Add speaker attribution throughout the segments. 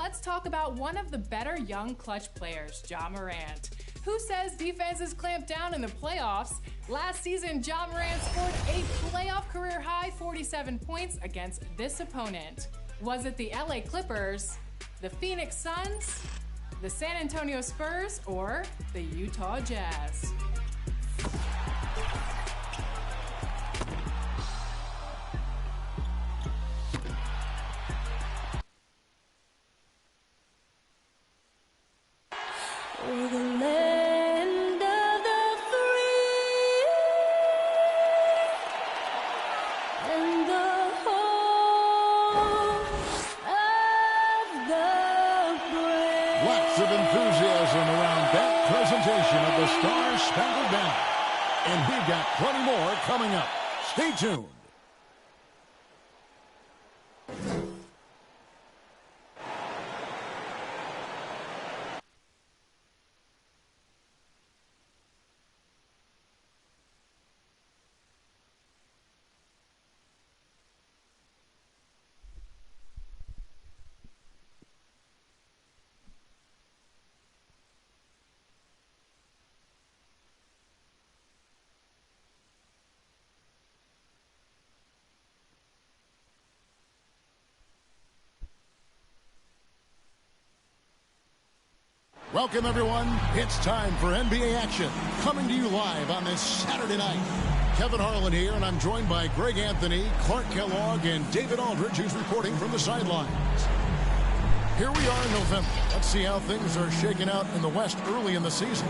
Speaker 1: let's talk about one of the better young clutch players, Morant. Who says defenses clamp down in the playoffs? Last season, Morant scored a playoff career-high 47 points against this opponent. Was it the LA Clippers, the Phoenix Suns, the San Antonio Spurs, or the Utah Jazz?
Speaker 2: Lots of enthusiasm around that presentation of the Star-Spangled Banner. And we've got plenty more coming up. Stay tuned. Welcome, everyone. It's time for NBA action. Coming to you live on this Saturday night. Kevin Harlan here, and I'm joined by Greg Anthony, Clark Kellogg, and David Aldridge, who's reporting from the sidelines. Here we are in November. Let's see how things are shaking out in the West early in the season.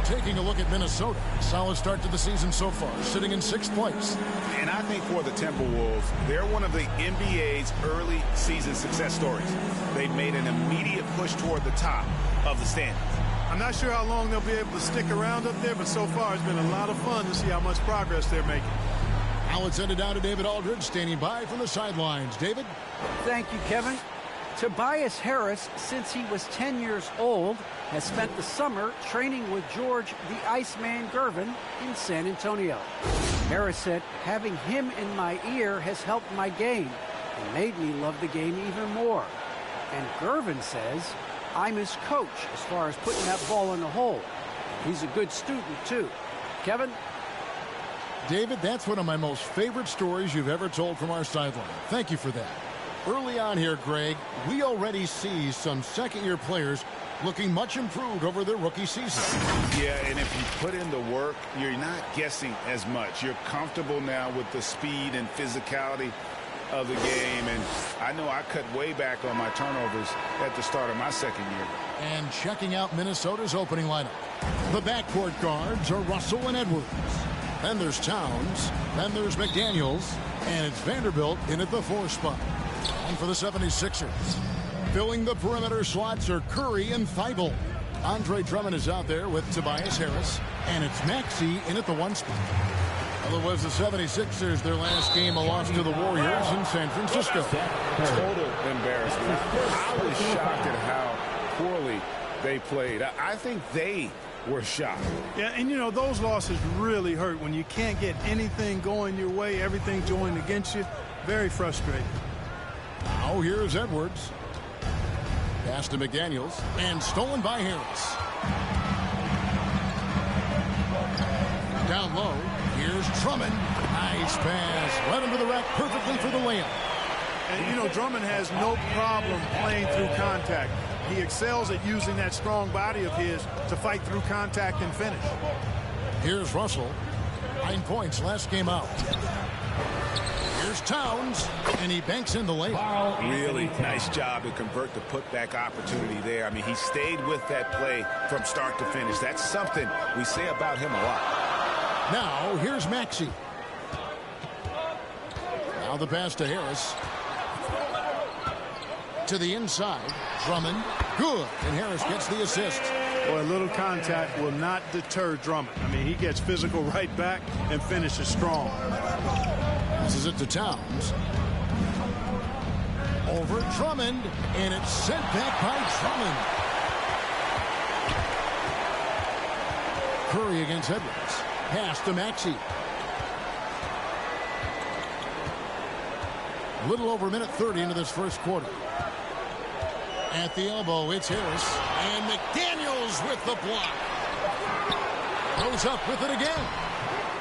Speaker 2: Taking a look at Minnesota. Solid start to the season so far, sitting in 6th place.
Speaker 3: And I think for the Timberwolves, they're one of the NBA's early season success stories. They've made an immediate push toward the top of the standings.
Speaker 4: I'm not sure how long they'll be able to stick around up there, but so far it's been a lot of fun to see how much progress they're making.
Speaker 2: Now let's send it down to David Aldridge, standing by from the sidelines. David?
Speaker 5: Thank you, Kevin. Tobias Harris, since he was 10 years old, has spent the summer training with George the Iceman Gervin in San Antonio. Harris said, having him in my ear has helped my game and made me love the game even more. And Gervin says, I'm his coach as far as putting that ball in the hole. He's a good student, too. Kevin?
Speaker 2: David, that's one of my most favorite stories you've ever told from our sideline. Thank you for that. Early on here, Greg, we already see some second-year players looking much improved over their rookie season.
Speaker 3: Yeah, and if you put in the work, you're not guessing as much. You're comfortable now with the speed and physicality of the game, and I know I cut way back on my turnovers at the start of my second year.
Speaker 2: And checking out Minnesota's opening lineup. The backcourt guards are Russell and Edwards. Then there's Towns. Then there's McDaniels. And it's Vanderbilt in at the 4 spot. And for the 76ers, filling the perimeter slots are Curry and Thibault. Andre Drummond is out there with Tobias Harris. And it's Maxey in at the 1 spot. Well, it was the 76ers, their last game, a loss to the Warriors in San Francisco.
Speaker 3: Total embarrassment. I was shocked at how poorly they played. I think they were shocked.
Speaker 4: Yeah, and you know, those losses really hurt when you can't get anything going your way, everything going against you. Very frustrating.
Speaker 2: Now here's Edwards. Pass to McDaniels, and stolen by Harris. Down low, here's Drummond. Nice pass. Led him to the rack perfectly for the layup.
Speaker 4: And, you know, Drummond has no problem playing through contact. He excels at using that strong body of his to fight through contact and finish.
Speaker 2: Here's Russell. 9 points last game out. Here's Towns, and he banks in the layup.
Speaker 3: Really nice job to convert the putback opportunity there. I mean, he stayed with that play from start to finish. That's something we say about him a lot.
Speaker 2: Now, here's Maxey. Now the pass to Harris. To the inside. Drummond. Good. And Harris gets the assist.
Speaker 4: Boy, a little contact will not deter Drummond. I mean, he gets physical right back and finishes strong.
Speaker 2: Passes it to Towns. Over Drummond. And it's sent back by Drummond. Curry against Edwards. Pass to Maxey. A little over a minute 30 into this first quarter. At the elbow, it's Harris. And McDaniels with the block. Goes up with it again.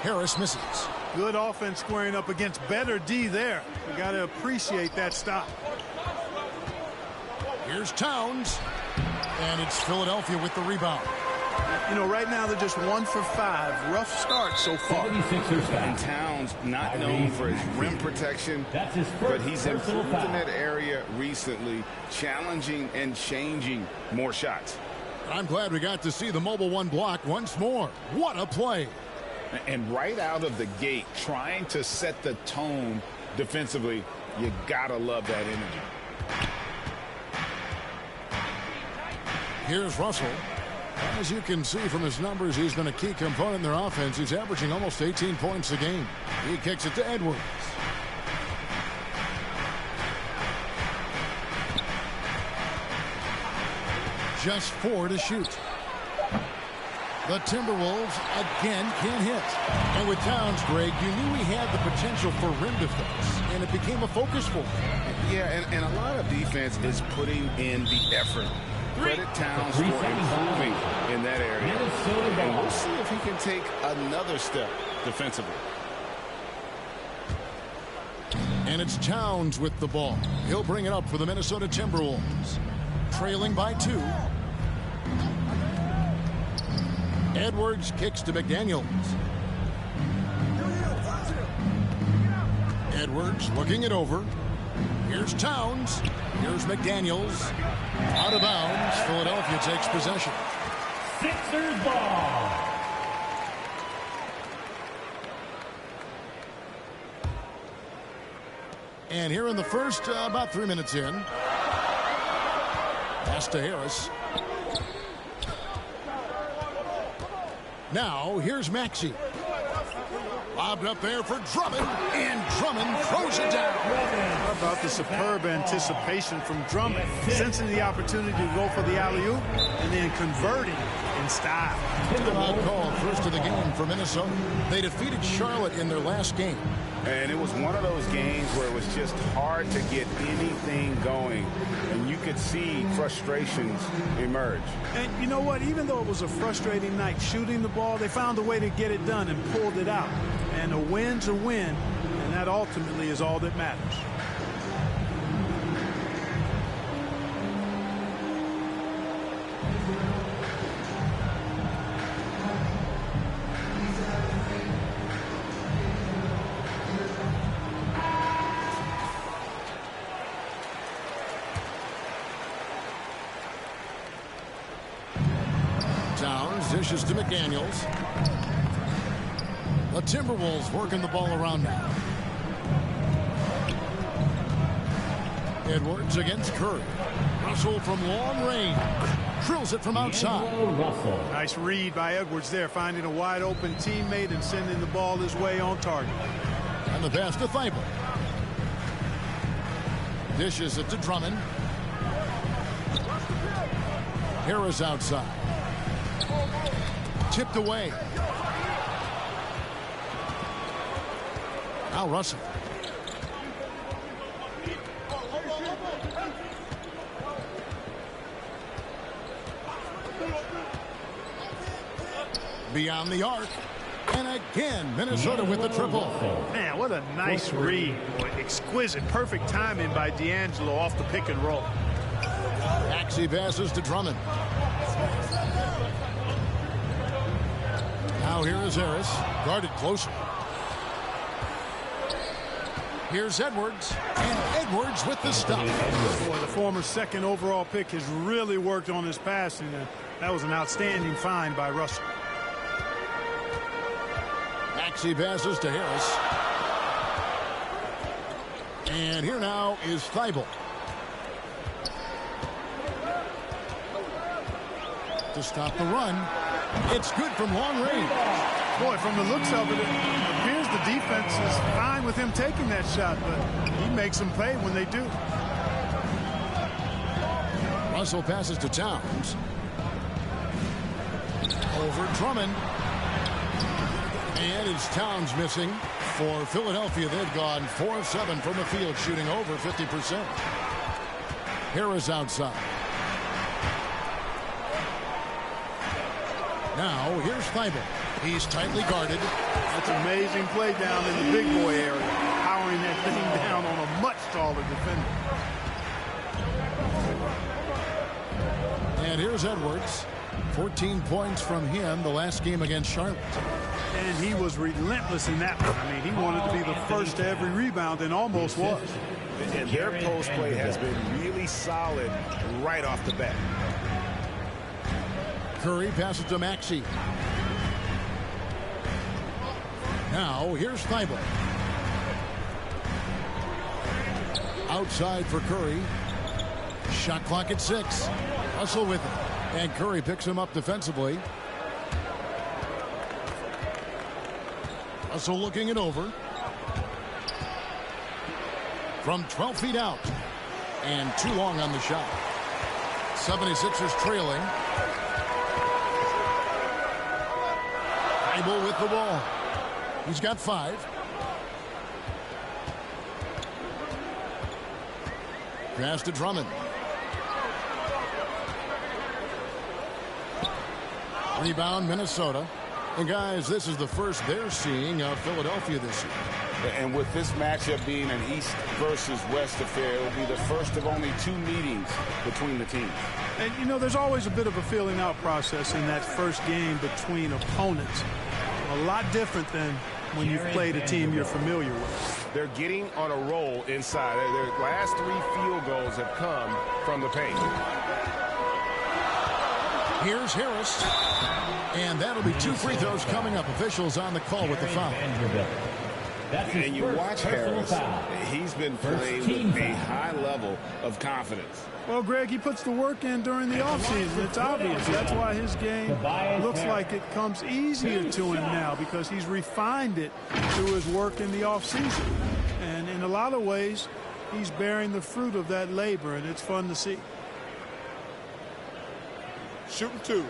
Speaker 2: Harris misses.
Speaker 4: Good offense squaring up against better D there. You got to appreciate that stop.
Speaker 2: Here's Towns. And it's Philadelphia with the rebound.
Speaker 4: You know, right now they're just 1 for 5. Rough start so far.
Speaker 3: And Towns not known for his rim protection, but he's improved in that area recently, challenging and changing more shots.
Speaker 2: I'm glad we got to see the mobile one block once more. What a play.
Speaker 3: And right out of the gate, trying to set the tone defensively, you gotta love that energy.
Speaker 2: Here's Russell. As you can see from his numbers, he's been a key component in their offense. He's averaging almost 18 points a game. He kicks it to Edwards. Just 4 to shoot. The Timberwolves again can't hit. And with Towns, Greg, you knew he had the potential for rim defense, and it became a focus for him.
Speaker 3: Yeah, and a lot of defense is putting in the effort. Credit Towns for improving in that area. And we'll see if he can take another step defensively.
Speaker 2: And it's Towns with the ball. He'll bring it up for the Minnesota Timberwolves. Trailing by 2. Edwards kicks to McDaniels. Edwards looking it over. Here's Towns. Here's McDaniels. Out of bounds. Philadelphia takes possession.
Speaker 6: Sixers ball.
Speaker 2: And here in the first, about 3 minutes in. Pass to Harris. Now, here's Maxey. Lobbed up there for Drummond, and Drummond throws it down.
Speaker 4: How about the superb anticipation from Drummond, sensing the opportunity to go for the alley-oop and then converting in style.
Speaker 2: Timeout call, first of the game for Minnesota. They defeated Charlotte in their last game.
Speaker 3: And it was one of those games where it was just hard to get anything going. And you could see frustrations emerge.
Speaker 4: And you know what? Even though it was a frustrating night shooting the ball, they found a way to get it done and pulled it out. And a win's a win, and that ultimately is all that matters.
Speaker 2: Dishes to McDaniels. The Timberwolves working the ball around now. Edwards against Curry. Russell from long range. Drills it from outside.
Speaker 4: Nice read by Edwards there, finding a wide open teammate and sending the ball his way on target.
Speaker 2: And the pass to Thibault. Dishes it to Drummond. Harris outside. Tipped away. Now Russell. Beyond the arc. And again, Minnesota with the triple.
Speaker 4: Man, what a nice read. Exquisite, perfect timing by D'Angelo off the pick and roll.
Speaker 2: Maxey passes to Drummond. Now here is Harris, guarded closer. Here's Edwards, and Edwards with the stop.
Speaker 4: Boy, the former second overall pick has really worked on his passing, and that was an outstanding find by Russell.
Speaker 2: Maxey passes to Harris. And here now is Thibault. To stop the run. It's good from long range.
Speaker 4: Boy, from the looks of it, it appears the defense is fine with him taking that shot, but he makes them pay when they do.
Speaker 2: Russell passes to Towns. Over Drummond. And it's Towns missing. For Philadelphia, they've gone 4 of 7 from the field, shooting over 50%. Harris outside. Now here's Thibault. He's tightly guarded.
Speaker 4: That's an amazing play down in the big boy area. Powering that thing down on a much taller defender.
Speaker 2: And here's Edwards. 14 points from him the last game against Charlotte.
Speaker 4: And he was relentless in that one. I mean, he wanted to be the first to every rebound and almost was.
Speaker 3: And their post play has been really solid right off the bat.
Speaker 2: Curry passes to Maxey. Now here's Thibault. Outside for Curry. Shot clock at 6. Russell with it. And Curry picks him up defensively. Russell looking it over. From 12 feet out. And too long on the shot. 76ers trailing. Thibault with the ball. He's got 5. Pass to Drummond. Rebound, Minnesota. And guys, this is the first they're seeing of Philadelphia this year.
Speaker 3: And with this matchup being an East versus West affair, it will be the first of only 2 meetings between the teams.
Speaker 4: And, you know, there's always a bit of a feeling out process in that first game between opponents. A lot different than when you've played a team you're familiar with.
Speaker 3: They're getting on a roll inside. Their last 3 field goals have come from the paint.
Speaker 2: Here's Harris. And that'll be 2 free throws coming up. Officials on the call with the foul.
Speaker 3: And you watch Harris. He's been playing with a high level of confidence.
Speaker 4: Well, Greg, he puts the work in during the offseason. It's obvious. That's why his game looks like it comes easier to him now, because he's refined it through his work in the offseason. And in a lot of ways, he's bearing the fruit of that labor, and it's fun to see.
Speaker 3: Shooting 2.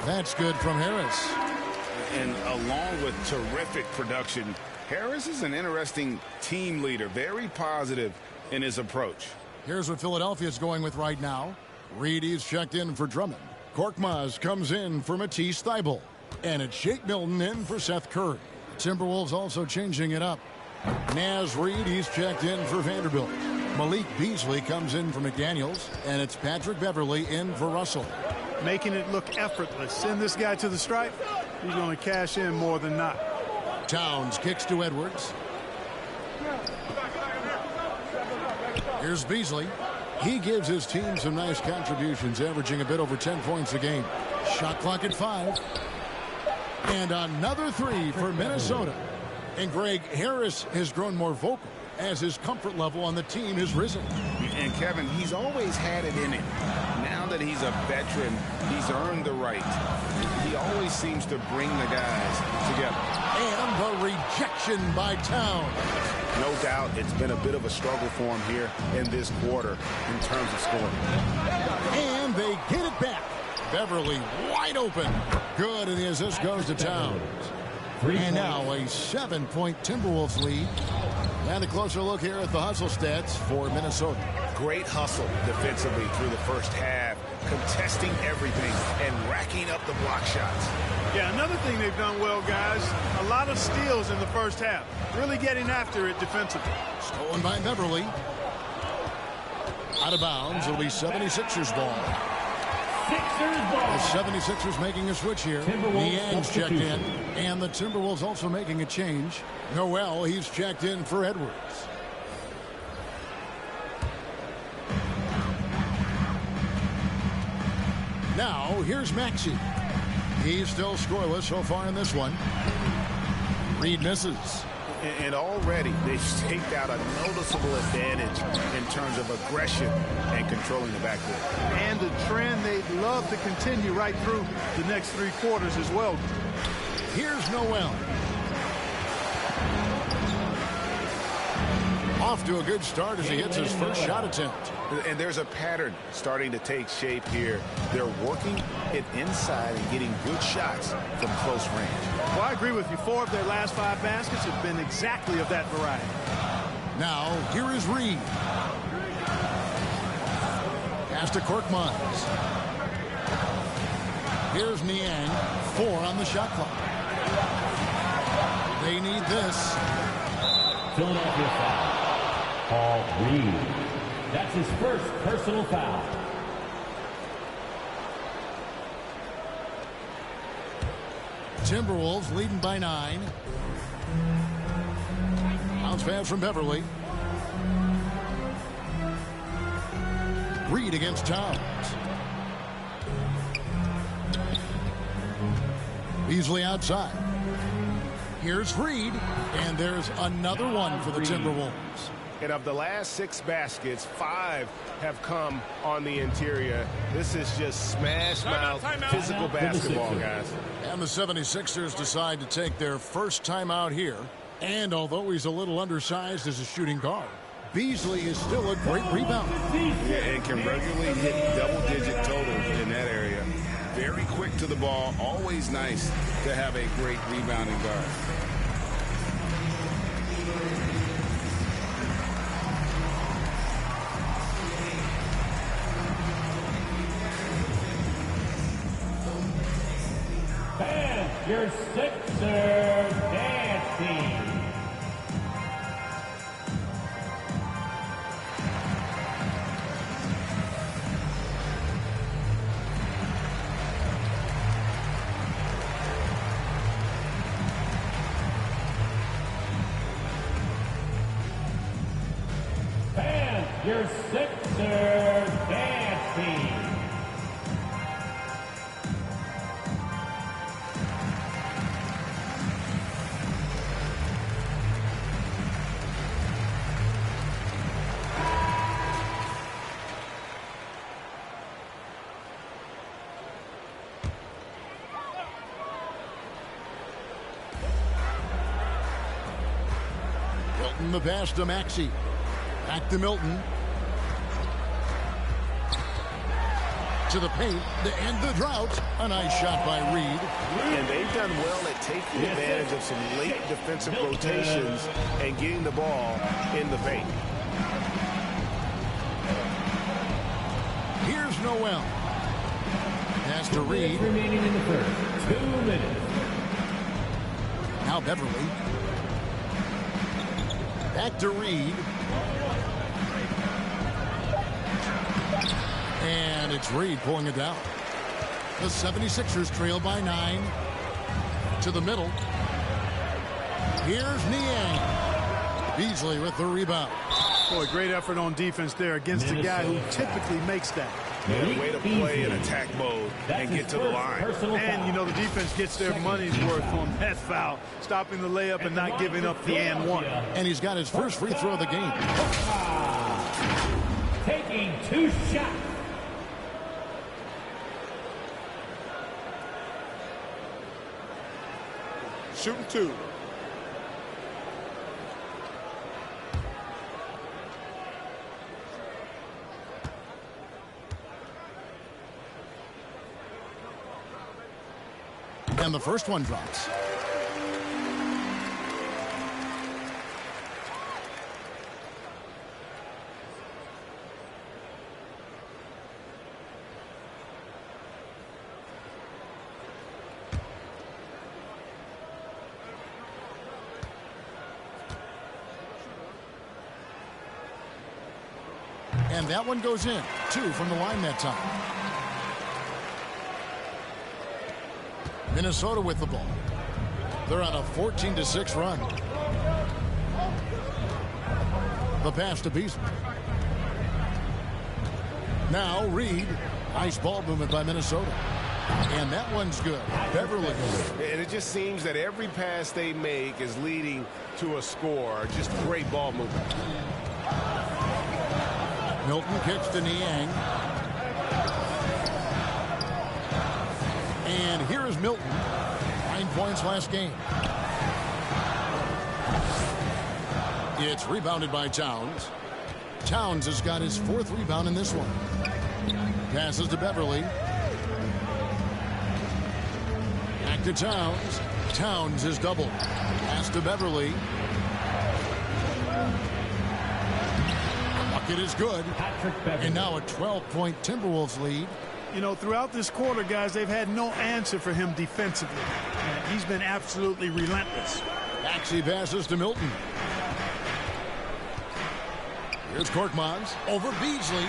Speaker 2: That's good from Harris.
Speaker 3: And along with terrific production, Harris is an interesting team leader, very positive in his approach.
Speaker 2: Here's what Philadelphia's going with right now. Reedy's checked in for Drummond. Korkmaz comes in for Matisse Thybulle. And it's Shake Milton in for Seth Curry. Timberwolves also changing it up. Naz Reid, he's checked in for Vanderbilt. Malik Beasley comes in for McDaniels. And it's Patrick Beverley in for Russell.
Speaker 4: Making it look effortless. Send this guy to the stripe. He's going to cash in more than not.
Speaker 2: Towns kicks to Edwards. Here's Beasley. He gives his team some nice contributions, averaging a bit over 10 points a game. Shot clock at 5. And another 3 for Minnesota. And Greg, Harris has grown more vocal as his comfort level on the team has risen.
Speaker 3: And Kevin, he's always had it in him. Now that he's a veteran, he's earned the right. He always seems to bring the guys together.
Speaker 2: And the rejection by Towns.
Speaker 3: No doubt it's been a bit of a struggle for him here in this quarter in terms of scoring.
Speaker 2: And they get it back. Beverly wide open. Good, and the assist goes to Towns. And now a 7-point Timberwolves lead. And a closer look here at the hustle stats for Minnesota.
Speaker 3: Great hustle defensively through the first half, contesting everything and racking up the block shots.
Speaker 4: Yeah, another thing they've done well, guys, a lot of steals in the first half. Really getting after it defensively.
Speaker 2: Stolen by Beverly. Out of bounds. It'll be 76ers ball. The 76ers making a switch here. Niang's checked in. And the Timberwolves also making a change. Noel, he's checked in for Edwards. Now, here's Maxey. He's still scoreless so far in this one. Reed misses.
Speaker 3: And already they've staked out a noticeable advantage in terms of aggression and controlling the backcourt.
Speaker 4: And a trend they'd love to continue right through the next 3 quarters as well.
Speaker 2: Here's Noel. Off to a good start as he hits his first shot attempt.
Speaker 3: And there's a pattern starting to take shape here. They're working it inside and getting good shots from close range.
Speaker 4: Well, I agree with you. 4 of their last 5 baskets have been exactly of that variety.
Speaker 2: Now, here is Reed. Pass to Korkmaz. Here's Niang. 4 on the shot clock. They need this.
Speaker 6: Philadelphia foul. Paul Reed. That's his first personal foul.
Speaker 2: Timberwolves leading by 9. Bounce pass from Beverly. Reed against Towns. Beasley outside. Here's Reed, and there's another one for the Timberwolves.
Speaker 7: And of the last 6 baskets, 5 have come on the interior. This is just smash-mouth physical basketball, guys.
Speaker 2: And the 76ers decide to take their first timeout here. And although he's a little undersized as a shooting guard, Beasley is still a great rebounder.
Speaker 3: Yeah, and can regularly hit double-digit totals in that area. Very quick to the ball. Always nice to have a great rebounding guard.
Speaker 6: And your Sixers dance team. And your Sixers dance team.
Speaker 2: Milton the pass to Maxey. Back to Milton. To the paint to end the drought. A nice shot by Reed.
Speaker 7: And they've done well at taking advantage of some late defensive rotations and getting the ball in the paint.
Speaker 2: Here's Noel. Pass to Reed.
Speaker 6: Remaining in the first. 2 minutes.
Speaker 2: Now Beverly. Back to Reed. And it's Reed pulling it down. The 76ers trail by 9. To the middle. Here's Niang. Beasley with the rebound.
Speaker 4: Boy, great effort on defense there against a guy who typically makes that.
Speaker 7: Yeah, way to play in attack mode and get to the line.
Speaker 4: And, you know, the defense gets their money's worth on that foul, stopping the layup and not giving up the and one.
Speaker 2: And he's got his first free throw of the game.
Speaker 6: Taking 2 shots.
Speaker 7: Shooting 2.
Speaker 2: And the first one drops. And that one goes in. 2 from the line that time. Minnesota with the ball. They're on a 14-6 run. The pass to Beasley. Now Reed. Nice ball movement by Minnesota. And that one's good. Beverly.
Speaker 7: And it just seems that every pass they make is leading to a score. Just great ball movement.
Speaker 2: Milton kicks to Niang. And here is Milton. 9 points last game. It's rebounded by Towns. Towns has got his 4th rebound in this one. Passes to Beverly. Back to Towns. Towns is doubled. Pass to Beverly. Bucket is good. And now a 12-point Timberwolves lead.
Speaker 4: You know, throughout this quarter, guys, they've had no answer for him defensively. And he's been absolutely relentless.
Speaker 2: Maxey passes to Milton. Here's Korkmaz over Beasley.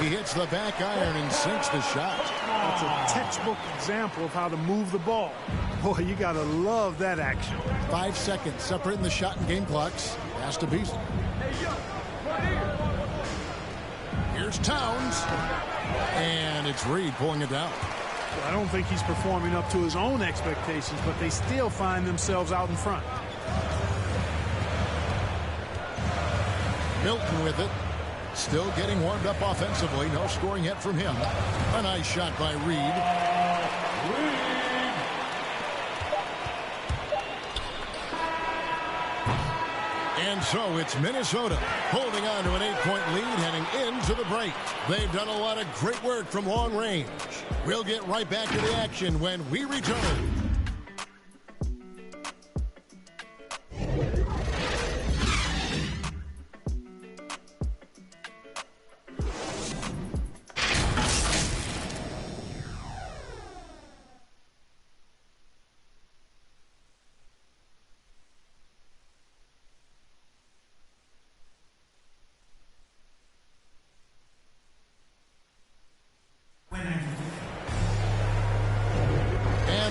Speaker 2: He hits the back iron and sinks the shot.
Speaker 4: That's a textbook example of how to move the ball. Boy, you got to love that action.
Speaker 2: 5 seconds separating the shot and game clocks. Pass to Beasley. Here's Towns. And it's Reed pulling it down.
Speaker 4: Well, I don't think he's performing up to his own expectations, but they still find themselves out in front.
Speaker 2: Milton with it. Still getting warmed up offensively. No scoring yet from him. A nice shot by Reed. And so it's Minnesota holding on to an 8-point lead heading into the break. They've done a lot of great work from long range. We'll get right back to the action when we return.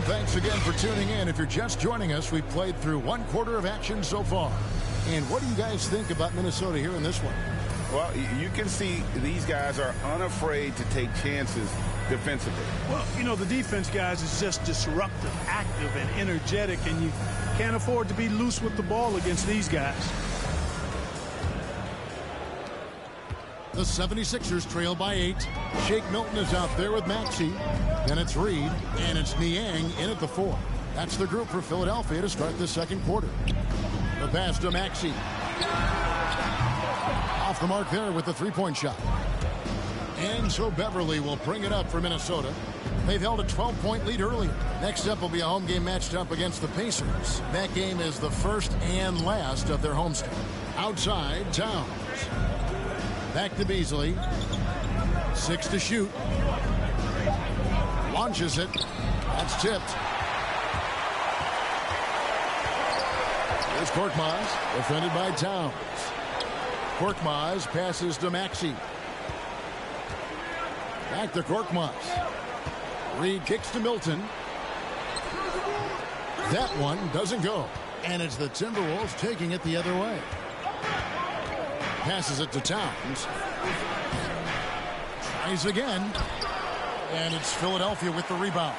Speaker 2: Thanks again for tuning in. If you're just joining us, we've played through 1 quarter of action so far. And what do you guys think about Minnesota here in this one?
Speaker 3: Well, you can see these guys are unafraid to take chances defensively.
Speaker 4: Well, you know, the defense, guys, is just disruptive, active, and energetic, and you can't afford to be loose with the ball against these guys.
Speaker 2: The 76ers trail by 8. Shake Milton is out there with Maxey. Then it's Reed, and it's Niang in at the 4. That's the group for Philadelphia to start the second quarter. The pass to Maxey. Off the mark there with the three-point shot. And so Beverly will bring it up for Minnesota. They've held a 12-point lead earlier. Next up will be a home game matched up against the Pacers. That game is the first and last of their homestand. Outside, Towns. Back to Beasley. 6 to shoot. Launches it. That's tipped. Here's Korkmaz, defended by Towns. Korkmaz passes to Maxey. Back to Korkmaz. Reed kicks to Milton. That one doesn't go. And it's the Timberwolves taking it the other way. Passes it to Towns. Tries again. And it's Philadelphia with the rebound.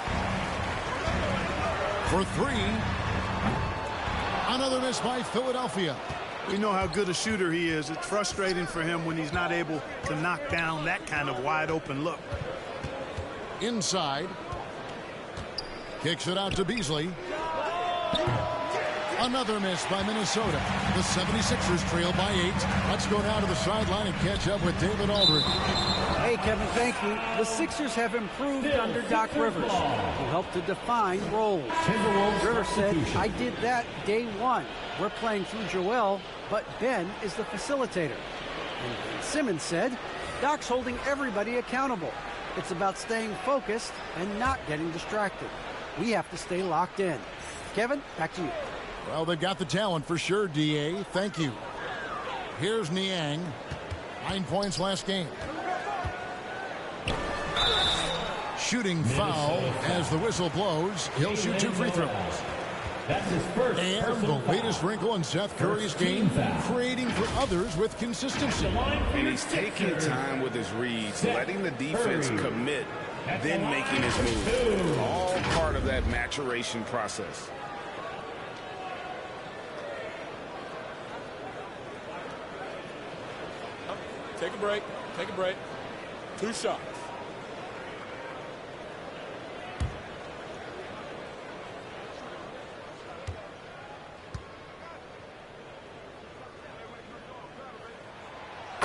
Speaker 2: For 3. Another miss by Philadelphia.
Speaker 4: We know how good a shooter he is. It's frustrating for him when he's not able to knock down that kind of wide open look.
Speaker 2: Inside. Kicks it out to Beasley. Another miss by Minnesota. The 76ers trail by 8. Let's go down to the sideline and catch up with David Aldridge.
Speaker 5: Hey, Kevin, thank you. The Sixers have improved under Doc Rivers, who helped to define roles. Rivers said, I did that day 1. We're playing through Joel, but Ben is the facilitator. And Simmons said, Doc's holding everybody accountable. It's about staying focused and not getting distracted. We have to stay locked in. Kevin, back to you.
Speaker 2: Well, they've got the talent for sure, D.A. Thank you. Here's Niang. 9 points last game. Shooting foul as the whistle blows. He'll shoot 2 free throws.
Speaker 6: That's his first.
Speaker 2: And the latest wrinkle in Seth Curry's game, creating for others with consistency.
Speaker 3: And he's taking time with his reads, letting the defense commit, then making his move. All part of that maturation process.
Speaker 8: Take a break. Take a break. 2 shots.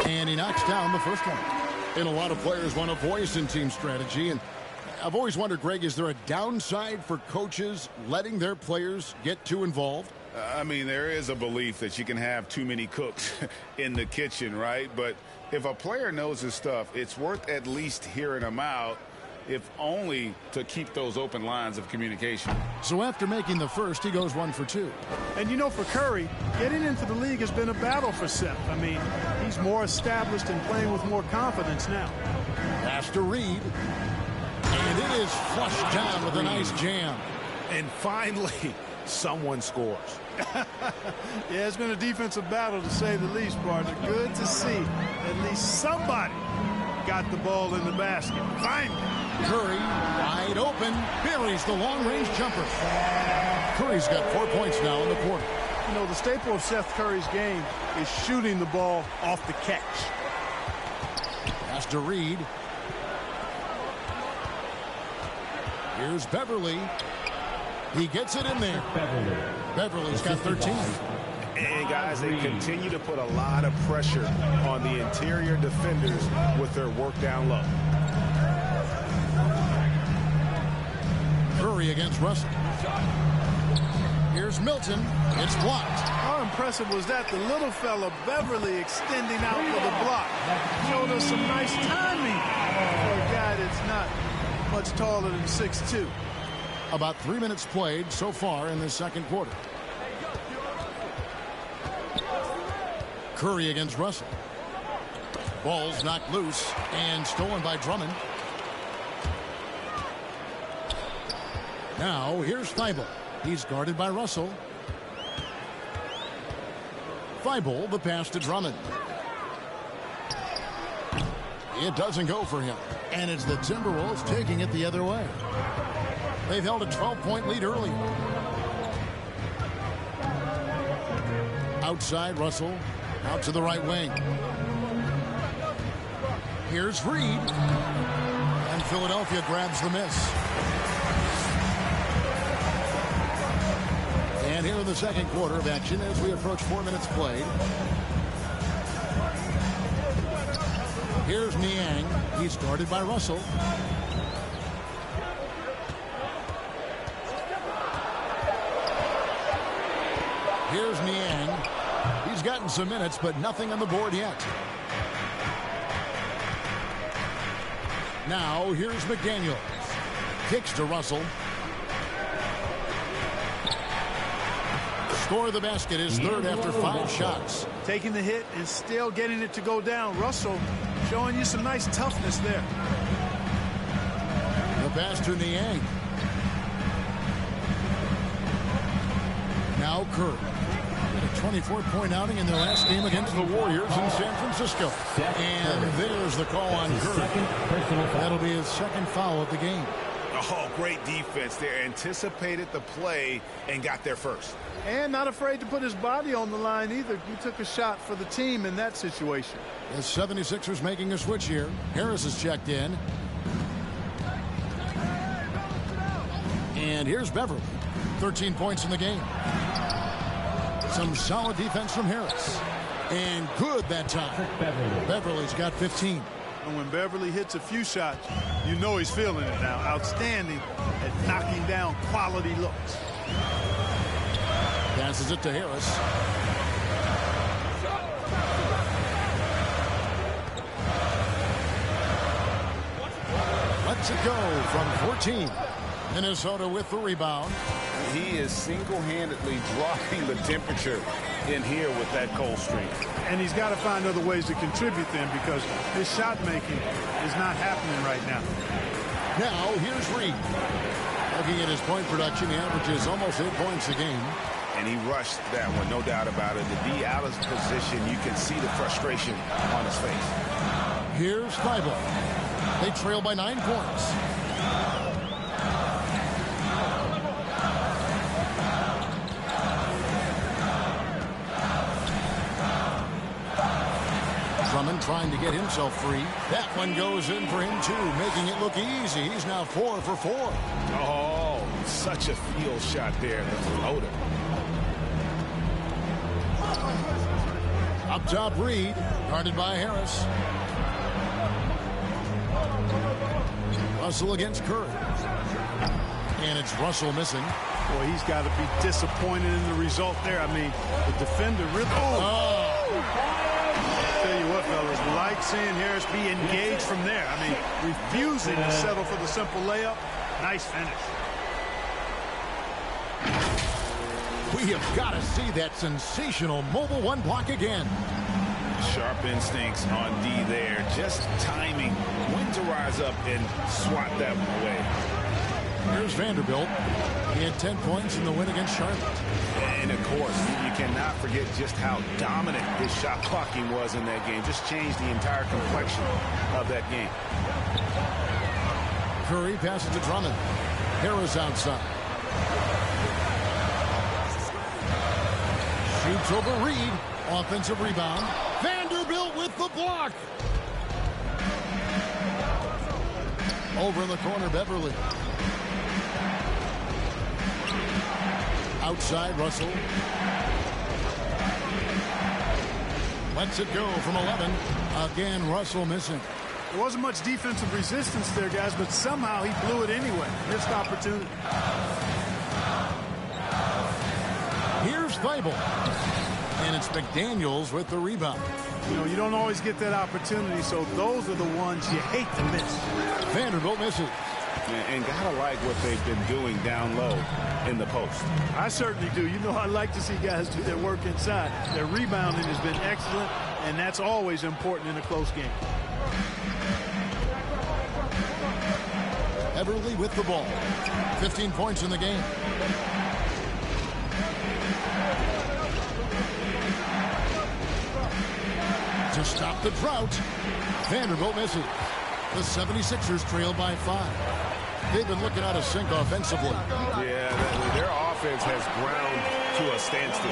Speaker 2: And he knocks down the first one. And a lot of players want a voice in team strategy, and I've always wondered, Greg, is there a downside for coaches letting their players get too involved?
Speaker 3: I mean, there is a belief that you can have too many cooks in the kitchen, right? But if a player knows his stuff, it's worth at least hearing him out, if only to keep those open lines of communication.
Speaker 2: So after making the first, he goes 1 for 2.
Speaker 4: And, you know, for Curry, getting into the league has been a battle for Seth. I mean, he's more established and playing with more confidence now.
Speaker 2: Pass to Reed. And it is flushed down with a nice jam.
Speaker 7: And finally, someone scores.
Speaker 4: Yeah, it's been a defensive battle, to say the least, partner. Good to see at least somebody got the ball in the basket. Finally.
Speaker 2: Curry, wide open, buries the long-range jumper. Curry's got 4 points now in the quarter.
Speaker 4: You know, the staple of Seth Curry's game is shooting the ball off the catch.
Speaker 2: Pass to Reed. Here's Beverly. He gets it in there. Beverly's got 13.
Speaker 7: And, guys, they continue to put a lot of pressure on the interior defenders with their work down low.
Speaker 2: Curry against Russell. Here's Milton. It's blocked.
Speaker 4: How impressive was that? The little fella, Beverly, extending out for the block. Showed us some nice timing for a guy that's not much taller than 6'2".
Speaker 2: About 3 minutes played so far in the second quarter. Curry against Russell. Ball's knocked loose and stolen by Drummond. Now here's Thibault. He's guarded by Russell. Thibault, the pass to Drummond. It doesn't go for him. And it's the Timberwolves taking it the other way. They've held a 12-point lead early. Outside, Russell. Out to the right wing. Here's Reed. And Philadelphia grabs the miss. And here in the second quarter of action as we approach 4 minutes played. Here's Niang. He's guarded by Russell. Here's Niang. He's gotten some minutes, but nothing on the board yet. Now, here's McDaniels. Kicks to Russell. Score of the basket is third after 5 shots.
Speaker 4: Taking the hit and still getting it to go down. Russell showing you some nice toughness there.
Speaker 2: The pass to Niang. Now Curry. A 24-point outing in their last game against the Warriors in San Francisco. And there's the call on Curry. That'll be his second foul of the game.
Speaker 7: Oh, great defense there. Anticipated the play and got there first.
Speaker 4: And not afraid to put his body on the line either. He took a shot for the team in that situation.
Speaker 2: The 76ers making a switch here. Harris is checked in. And here's Beverly. 13 points in the game. Some solid defense from Harris. And good that time. Beverly's got 15.
Speaker 4: And when Beverly hits a few shots, you know he's feeling it now. Outstanding at knocking down quality looks.
Speaker 2: Passes it to Harris. Lets it go from 14. Minnesota with the rebound.
Speaker 3: He is single-handedly dropping the temperature in here with that cold streak.
Speaker 4: And he's got to find other ways to contribute then, because his shot making is not happening right now.
Speaker 2: Now here's Reed. Looking at his point production, he averages almost 8 points a game.
Speaker 3: And he rushed that one, no doubt about it. To be out of position, you can see the frustration on his face.
Speaker 2: Here's Thibault. They trail by 9 points. Drummond trying to get himself free. That one goes in for him too, making it look easy. He's now 4 for 4.
Speaker 7: Oh, such a field shot there. The floater.
Speaker 2: Up top, Reed, guarded by Harris. Russell against Curry. And it's Russell missing.
Speaker 4: Boy, he's got to be disappointed in the result there. I mean, the defender really... Tell you what, fellas, like seeing Harris be engaged from there. I mean, refusing to settle for the simple layup. Nice finish.
Speaker 2: We have got to see that sensational mobile one block again.
Speaker 3: Sharp instincts on D there. Just timing when to rise up and swat that one away.
Speaker 2: Here's Vanderbilt. He had 10 points in the win against Charlotte.
Speaker 3: And, of course, you cannot forget just how dominant his shot blocking was in that game. Just changed the entire complexion of that game.
Speaker 2: Curry passes to Drummond. Harris outside. Shoots over Reed. Offensive rebound. Vanderbilt with the block. Over in the corner, Beverly. Outside, Russell. Lets it go from 11. Again, Russell missing.
Speaker 4: There wasn't much defensive resistance there, guys, but somehow he blew it anyway. Missed opportunity.
Speaker 2: Here's Thibault. And it's McDaniels with the rebound.
Speaker 4: You know, you don't always get that opportunity, so those are the ones you hate to miss.
Speaker 2: Vanderbilt misses.
Speaker 3: And gotta like what they've been doing down low in the post.
Speaker 4: I certainly do. You know, I like to see guys do their work inside. Their rebounding has been excellent, and that's always important in a close game.
Speaker 2: Everly with the ball. 15 points in the game. To stop the drought, Vanderbilt misses. The 76ers trail by 5. They've been looking out of sync offensively.
Speaker 7: Yeah, their offense has ground to a standstill.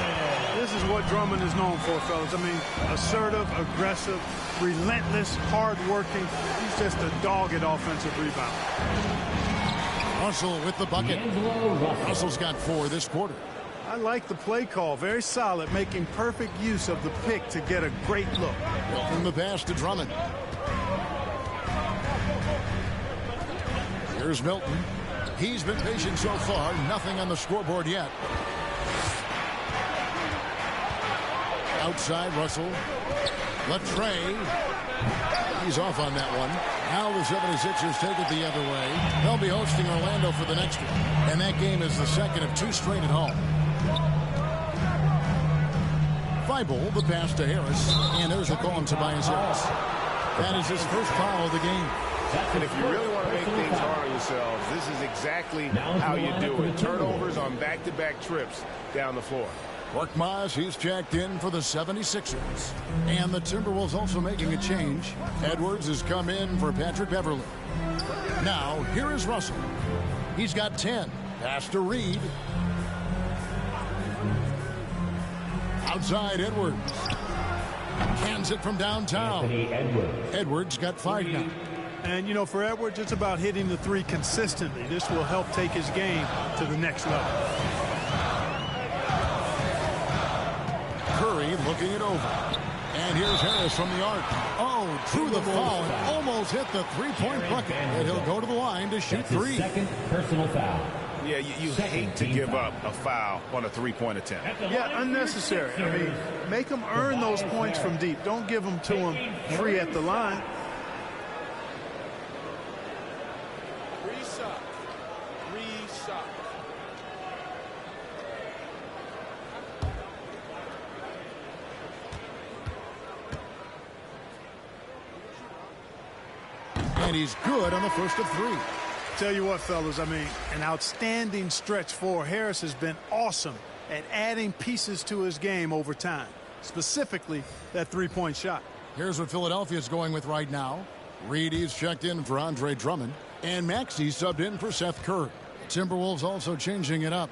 Speaker 4: This is what Drummond is known for, fellas. I mean, assertive, aggressive, relentless, hard-working. He's just a dogged offensive rebound.
Speaker 2: Russell with the bucket. Russell's got 4 this quarter.
Speaker 4: I like the play call. Very solid, making perfect use of the pick to get a great look.
Speaker 2: From the pass to Drummond. Here's Milton. He's been patient so far. Nothing on the scoreboard yet. Outside, Russell. Latrey. He's off on that one. Now the 76ers take it the other way. They'll be hosting Orlando for the next one. And that game is the second of 2 straight at home. Thibault, the pass to Harris. And there's a call on Tobias Harris. That is his first foul of the game.
Speaker 7: And if you really want to make things hard on yourselves, this is exactly how you do it. Turnovers on back-to-back trips down the floor.
Speaker 2: Korkmaz, he's checked in for the 76ers. And the Timberwolves also making a change. Edwards has come in for Patrick Beverly. Now, here is Russell. He's got 10. Pass to Reed. Outside, Edwards. Hands it from downtown. Edwards got 5 now.
Speaker 4: And, you know, for Edwards, it's about hitting the 3 consistently. This will help take his game to the next level.
Speaker 2: Curry looking it over. And here's Harris from the arc. Oh, drew the foul and almost hit the 3-point bucket. And he'll go to the line to shoot 3.
Speaker 6: Second personal foul.
Speaker 3: Yeah, you hate to give up a foul on a 3-point attempt.
Speaker 4: Yeah, unnecessary. I mean, make them earn those points from deep. Don't give them to them free at the line.
Speaker 8: Reset.
Speaker 2: And he's good on the first of 3.
Speaker 4: Tell you what, fellas, I mean, an outstanding stretch for Harris has been awesome at adding pieces to his game over time, specifically that 3-point shot.
Speaker 2: Here's what Philadelphia's going with right now. Reedy's checked in for Andre Drummond, and Maxey subbed in for Seth Curry. Timberwolves also changing it up.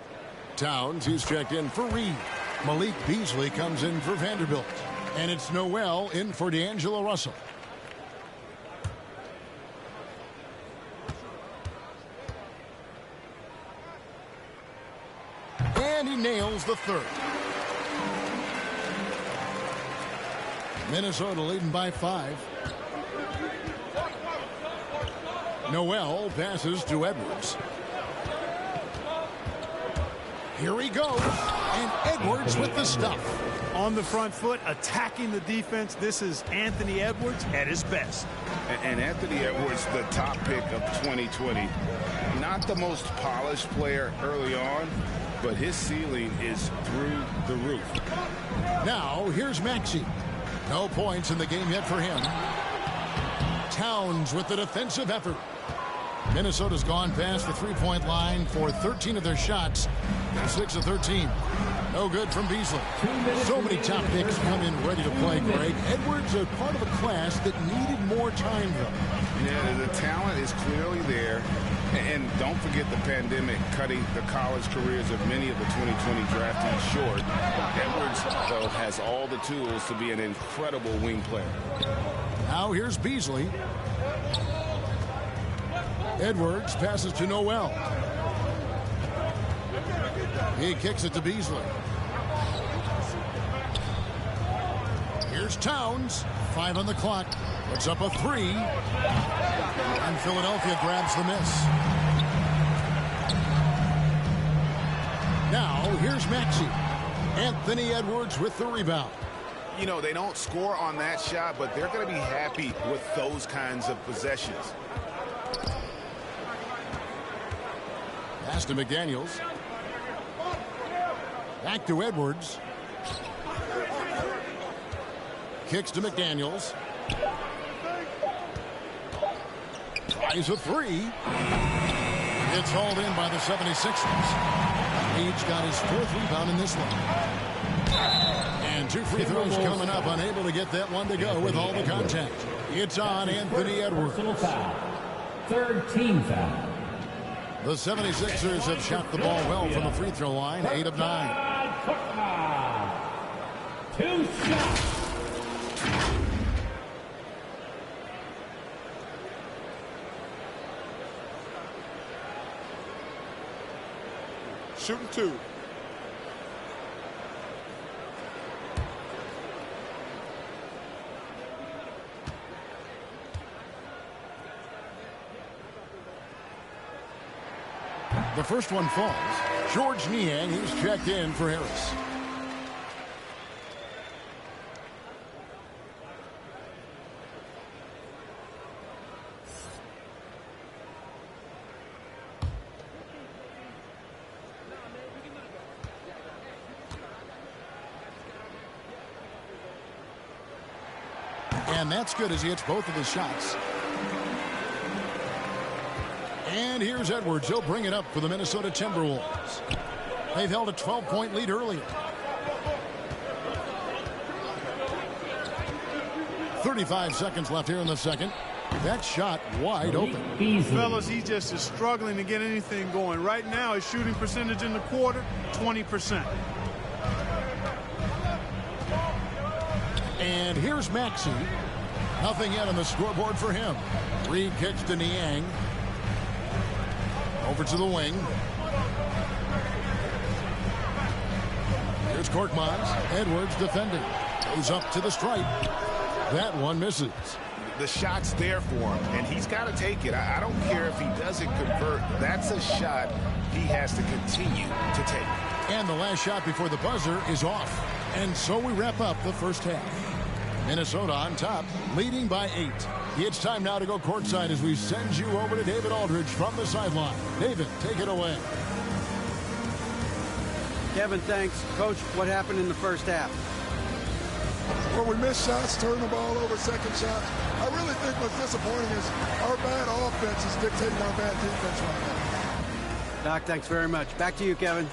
Speaker 2: Towns, he's checked in for Reed. Malik Beasley comes in for Vanderbilt, and it's Noel in for D'Angelo Russell. And he nails the 3rd. Minnesota leading by 5. Noel passes to Edwards. Here he goes, and Edwards with the stuff.
Speaker 4: On the front foot, attacking the defense. This is Anthony Edwards at his best.
Speaker 3: And Anthony Edwards, the top pick of 2020. Not the most polished player early on, but his ceiling is through the roof.
Speaker 2: Now, here's Maxey. No points in the game yet for him. Towns with the defensive effort. Minnesota's gone past the three-point line for 13 of their shots. 6 of 13. No good from Beasley. So many top picks come in ready to play, Greg. Edwards are part of a class that needed more time, though.
Speaker 3: Yeah, the talent is clearly there. And don't forget the pandemic cutting the college careers of many of the 2020 draftees short. Edwards, though, has all the tools to be an incredible wing player.
Speaker 2: Now here's Beasley. Edwards passes to Noel. He kicks it to Beasley. Here's Towns. 5 on the clock. Puts up a 3. And Philadelphia grabs the miss. Now here's Maxey. Anthony Edwards with the rebound.
Speaker 3: You know, they don't score on that shot, but they're going to be happy with those kinds of possessions.
Speaker 2: Pass to McDaniels. Back to Edwards. Kicks to McDaniels. Tries a 3. It's hauled in by the 76ers. Page got his 4th rebound in this one. And 2 free throws coming up, unable to get that one to go with all the contact. It's on Anthony Edwards.
Speaker 6: Third team foul.
Speaker 2: The 76ers have shot the ball well from the free throw line, 8 of 9.
Speaker 6: 2 shots.
Speaker 8: Shooting 2.
Speaker 2: The first one falls. George Niang, he's checked in for Harris. And that's good as he hits both of his shots. And here's Edwards. He'll bring it up for the Minnesota Timberwolves. They've held a 12-point lead earlier. 35 seconds left here in the second. That shot wide open.
Speaker 4: Fellas, he just is struggling to get anything going. Right now, his shooting percentage in the quarter, 20%.
Speaker 2: And here's Maxey. Nothing yet on the scoreboard for him. 3 kicks to Niang. Over to the wing. Here's Korkmaz. Edwards defending. Goes up to the stripe. That one misses.
Speaker 3: The shot's there for him, and he's got to take it. I don't care if he doesn't convert. That's a shot he has to continue to take.
Speaker 2: And the last shot before the buzzer is off. And so we wrap up the first half. Minnesota on top, leading by 8. It's time now to go courtside as we send you over to David Aldridge from the sideline. David, take it away.
Speaker 5: Kevin, thanks. Coach, what happened in the first half?
Speaker 9: Well, we missed shots, turned the ball over, second shot. I really think what's disappointing is our bad offense is dictating our bad defense right now.
Speaker 5: Doc, thanks very much. Back to you, Kevin.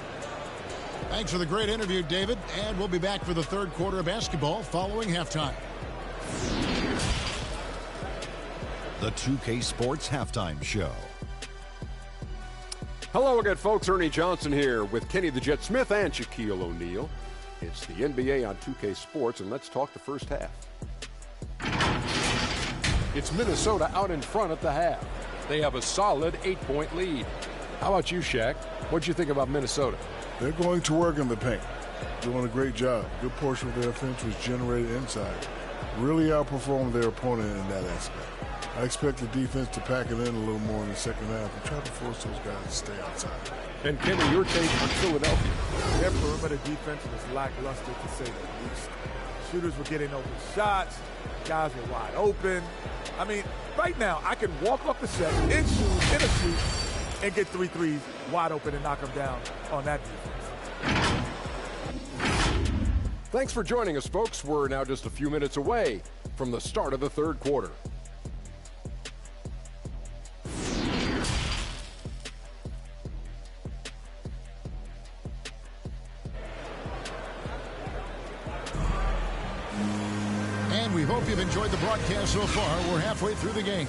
Speaker 2: Thanks for the great interview, David. And we'll be back for the third quarter of basketball following halftime.
Speaker 10: The 2K Sports Halftime Show.
Speaker 11: Hello again, folks. Ernie Johnson here with Kenny the Jet Smith and Shaquille O'Neal. It's the NBA on 2K Sports, and let's talk the first half. It's Minnesota out in front at the half. They have a solid 8-point lead. How about you, Shaq? What'd you think about Minnesota?
Speaker 9: They're going to work in the paint. Doing a great job. Good portion of their offense was generated inside. Really outperformed their opponent in that aspect. I expect the defense to pack it in a little more in the second half and try to force those guys to stay outside.
Speaker 11: And Kenny, your take on Philadelphia?
Speaker 12: Their perimeter defense was lackluster, to say the least. Shooters were getting open shots. Guys were wide open. I mean, right now, I can walk off the set in a shoot, and get 3 threes wide open and knock them down on that defense.
Speaker 11: Thanks for joining us, folks. We're now just a few minutes away from the start of the third quarter.
Speaker 2: And we hope you've enjoyed the broadcast so far. We're halfway through the game.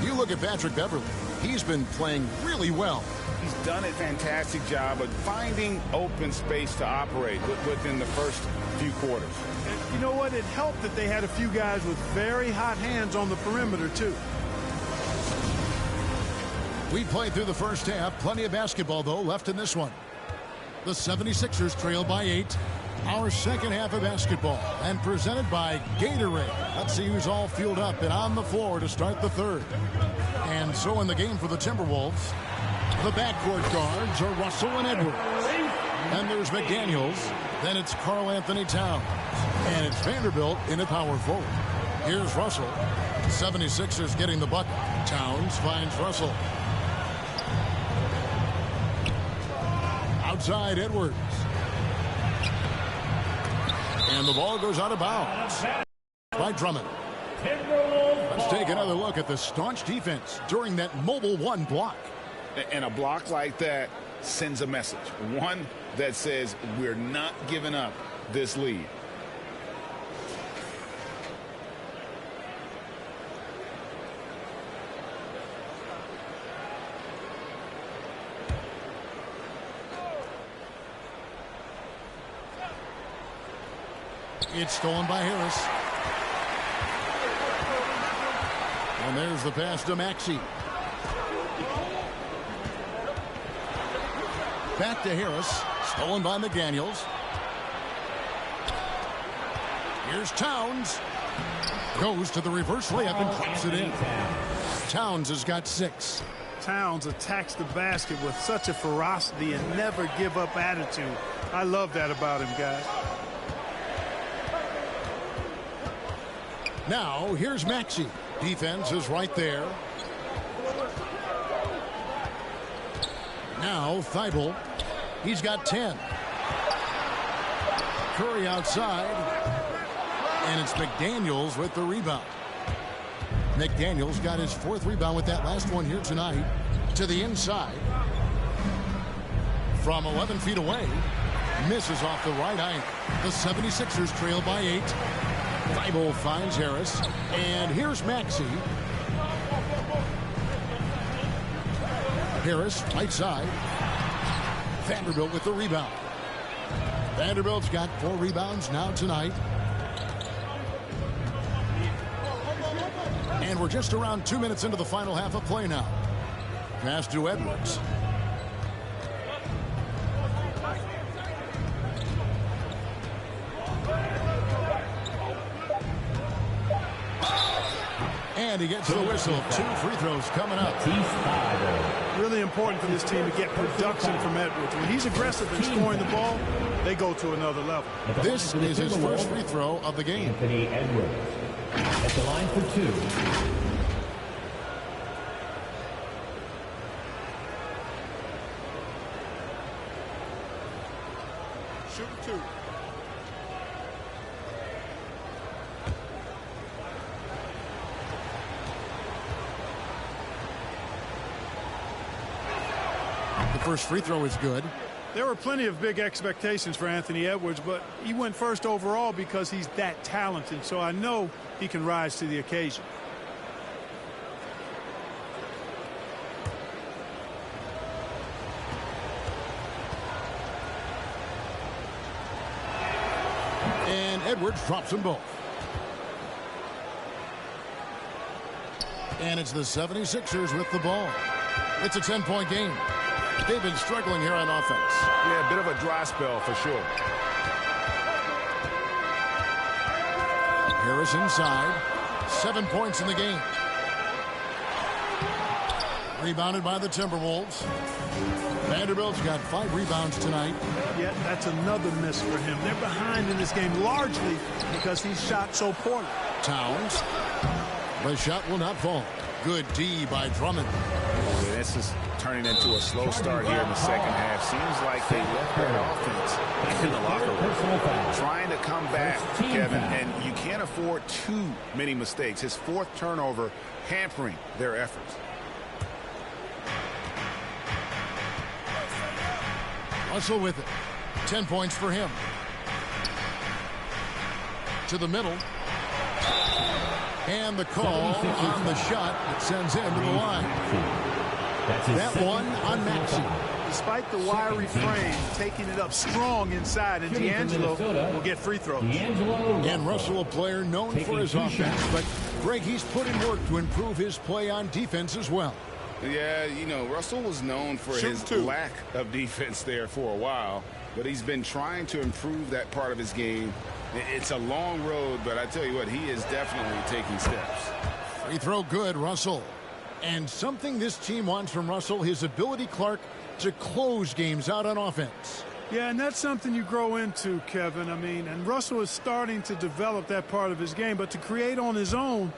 Speaker 2: You look at Patrick Beverley. He's been playing really well.
Speaker 3: He's done a fantastic job of finding open space to operate within the first few quarters.
Speaker 4: And you know what? It helped that they had a few guys with very hot hands on the perimeter, too.
Speaker 2: We played through the first half. Plenty of basketball, though, left in this one. The 76ers trail by 8. Our second half of basketball, and presented by Gatorade. Let's see who's all fueled up and on the floor to start the third. And so in the game for the Timberwolves, the backcourt guards are Russell and Edwards. And there's McDaniels. Then it's Karl Anthony Towns. And it's Vanderbilt in a power forward. Here's Russell. 76ers getting the bucket. Towns finds Russell. Outside Edwards. And the ball goes out of bounds by Drummond. Let's take another look at the staunch defense during that mobile one block.
Speaker 3: And a block like that sends a message. One that says we're not giving up this lead.
Speaker 2: It's stolen by Harris. And there's the pass to Maxey. Back to Harris. Stolen by McDaniels. Here's Towns. Goes to the reverse layup and drops it in. Towns has got 6.
Speaker 4: Towns attacks the basket with such a ferocity and never give up attitude. I love that about him, guys.
Speaker 2: Now, here's Maxey. Defense is right there. Now, Thibault. He's got 10. Curry outside. And it's McDaniels with the rebound. McDaniels got his 4th rebound with that last one here tonight. To the inside. From 11 feet away. Misses off the right angle. The 76ers trail by 8. Thibault finds Harris. And here's Maxey. Harris, right side. Vanderbilt with the rebound. Vanderbilt's got 4 rebounds now tonight. And we're just around 2 minutes into the final half of play now. Pass to Edwards. And he gets the whistle. 2 free throws coming up.
Speaker 4: Really important for this team to get production from Edwards. When he's aggressive in scoring the ball, they go to another level.
Speaker 2: This is his first free throw of the game.
Speaker 6: Anthony Edwards at the line for 2.
Speaker 8: Shoot 2.
Speaker 2: The first free throw is good.
Speaker 4: There were plenty of big expectations for Anthony Edwards, but he went first overall because he's that talented, so I know he can rise to the occasion.
Speaker 2: And Edwards drops them both. And it's the 76ers with the ball. It's a 10-point game. They've been struggling here on offense.
Speaker 3: Yeah, a bit of a dry spell for sure.
Speaker 2: Harris inside. 7 points in the game. Rebounded by the Timberwolves. Vanderbilt's got 5 rebounds tonight.
Speaker 4: Yeah, that's another miss for him. They're behind in this game largely because he shot so poorly.
Speaker 2: Towns. The shot will not fall. Good D by Drummond.
Speaker 3: This is turning into a slow start here in the second half. Seems like they left their offense in the locker room. Trying to come back, Kevin, and you can't afford too many mistakes. His 4th turnover hampering their efforts.
Speaker 2: Russell with it. 10 points for him. To the middle. And the call on the shot that sends him to the line. That one on Maxey.
Speaker 4: Despite the wiry frame, taking it up strong inside, and D'Angelo will get free throws.
Speaker 2: And Russell, a player known for his offense, but Greg, he's put in work to improve his play on defense as well.
Speaker 3: Yeah, you know, Russell was known for his lack of defense there for a while, but he's been trying to improve that part of his game. It's a long road, but I tell you what, he is definitely taking steps.
Speaker 2: Free throw good, Russell. And something this team wants from Russell, his ability, Clark, to close games out on offense.
Speaker 4: Yeah, and that's something you grow into, Kevin. I mean, and Russell is starting to develop that part of his game, but to create on his own,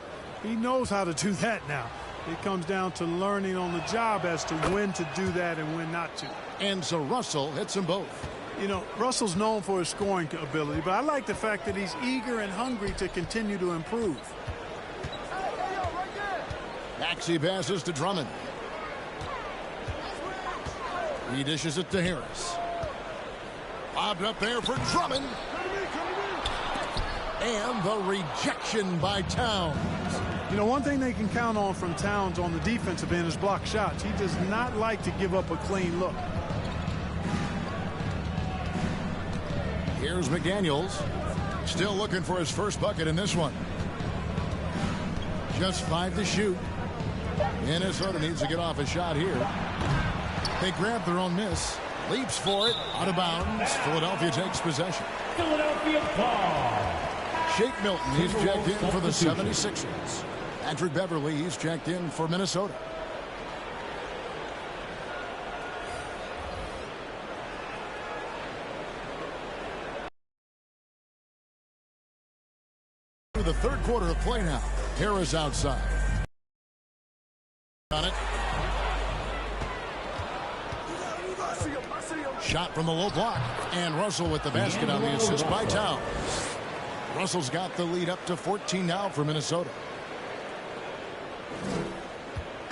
Speaker 4: he knows how to do that now. It comes down to learning on the job as to when to do that and when not to.
Speaker 2: And so Russell hits them both.
Speaker 4: You know, Russell's known for his scoring ability, but I like the fact that he's eager and hungry to continue to improve.
Speaker 2: Maxey passes to Drummond. He dishes it to Harris. Bobbed up there for Drummond. And the rejection by Towns.
Speaker 4: You know, one thing they can count on from Towns on the defensive end is block shots. He does not like to give up a clean look.
Speaker 2: Here's McDaniels. Still looking for his first bucket in this one. Just 5 to shoot. Minnesota needs to get off a shot here. They grab their own miss. Leaps for it. Out of bounds. Philadelphia takes possession.
Speaker 6: Philadelphia ball.
Speaker 2: Shake Milton, he's checked in for the 76ers. Patrick Beverly, he's checked in for Minnesota. The third quarter of play now. Harris outside. On it. Shot from the low block. And Russell with the basket on the assist by Towns. Russell's got the lead up to 14 now for Minnesota.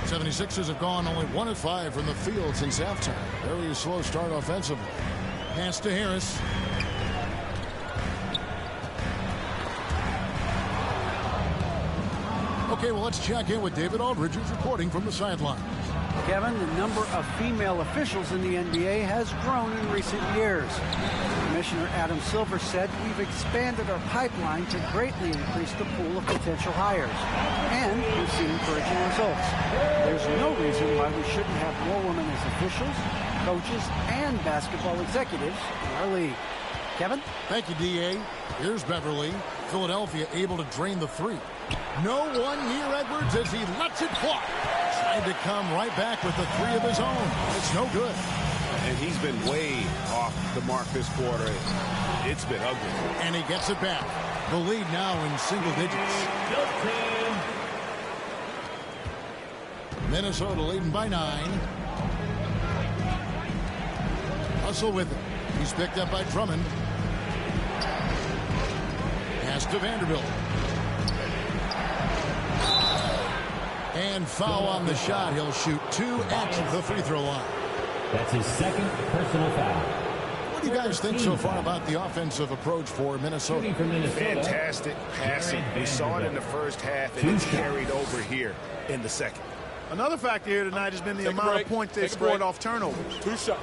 Speaker 2: 76ers have gone only 1 of 5 from the field since halftime. Very slow start offensively. Pass to Harris. Okay, well, let's check in with David Aldridge, who's reporting from the sidelines.
Speaker 5: Kevin, the number of female officials in the NBA has grown in recent years. Commissioner Adam Silver said we've expanded our pipeline to greatly increase the pool of potential hires. And we've seen encouraging results. There's no reason why we shouldn't have more women as officials, coaches, and basketball executives in our league. Kevin?
Speaker 2: Thank you, D.A. Here's Beverly. Philadelphia able to drain the 3. No one near Edwards as he lets it fly. Trying to come right back with the 3 of his own. It's no good.
Speaker 3: And he's been way off the mark this quarter. It's been ugly.
Speaker 2: And he gets it back. The lead now in single digits. Minnesota leading by 9. Russell with it. He's picked up by Drummond. Pass to Vanderbilt. And foul on the shot. He'll shoot 2 at the free throw line.
Speaker 6: That's his second personal foul.
Speaker 2: What do you guys think so far about the offensive approach for Minnesota?
Speaker 3: Fantastic passing. We saw it in the first half, and it's carried over here in the second.
Speaker 4: Another factor here tonight has been the amount of points they scored off turnovers.
Speaker 8: 2 shots.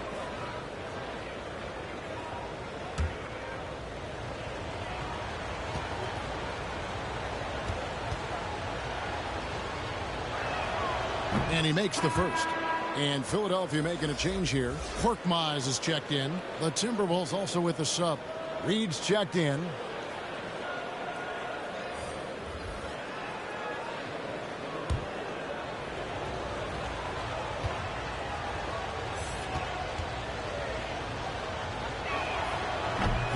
Speaker 2: And he makes the first. And Philadelphia making a change here. Korkmaz is checked in. The Timberwolves also with a sub. Reed's checked in.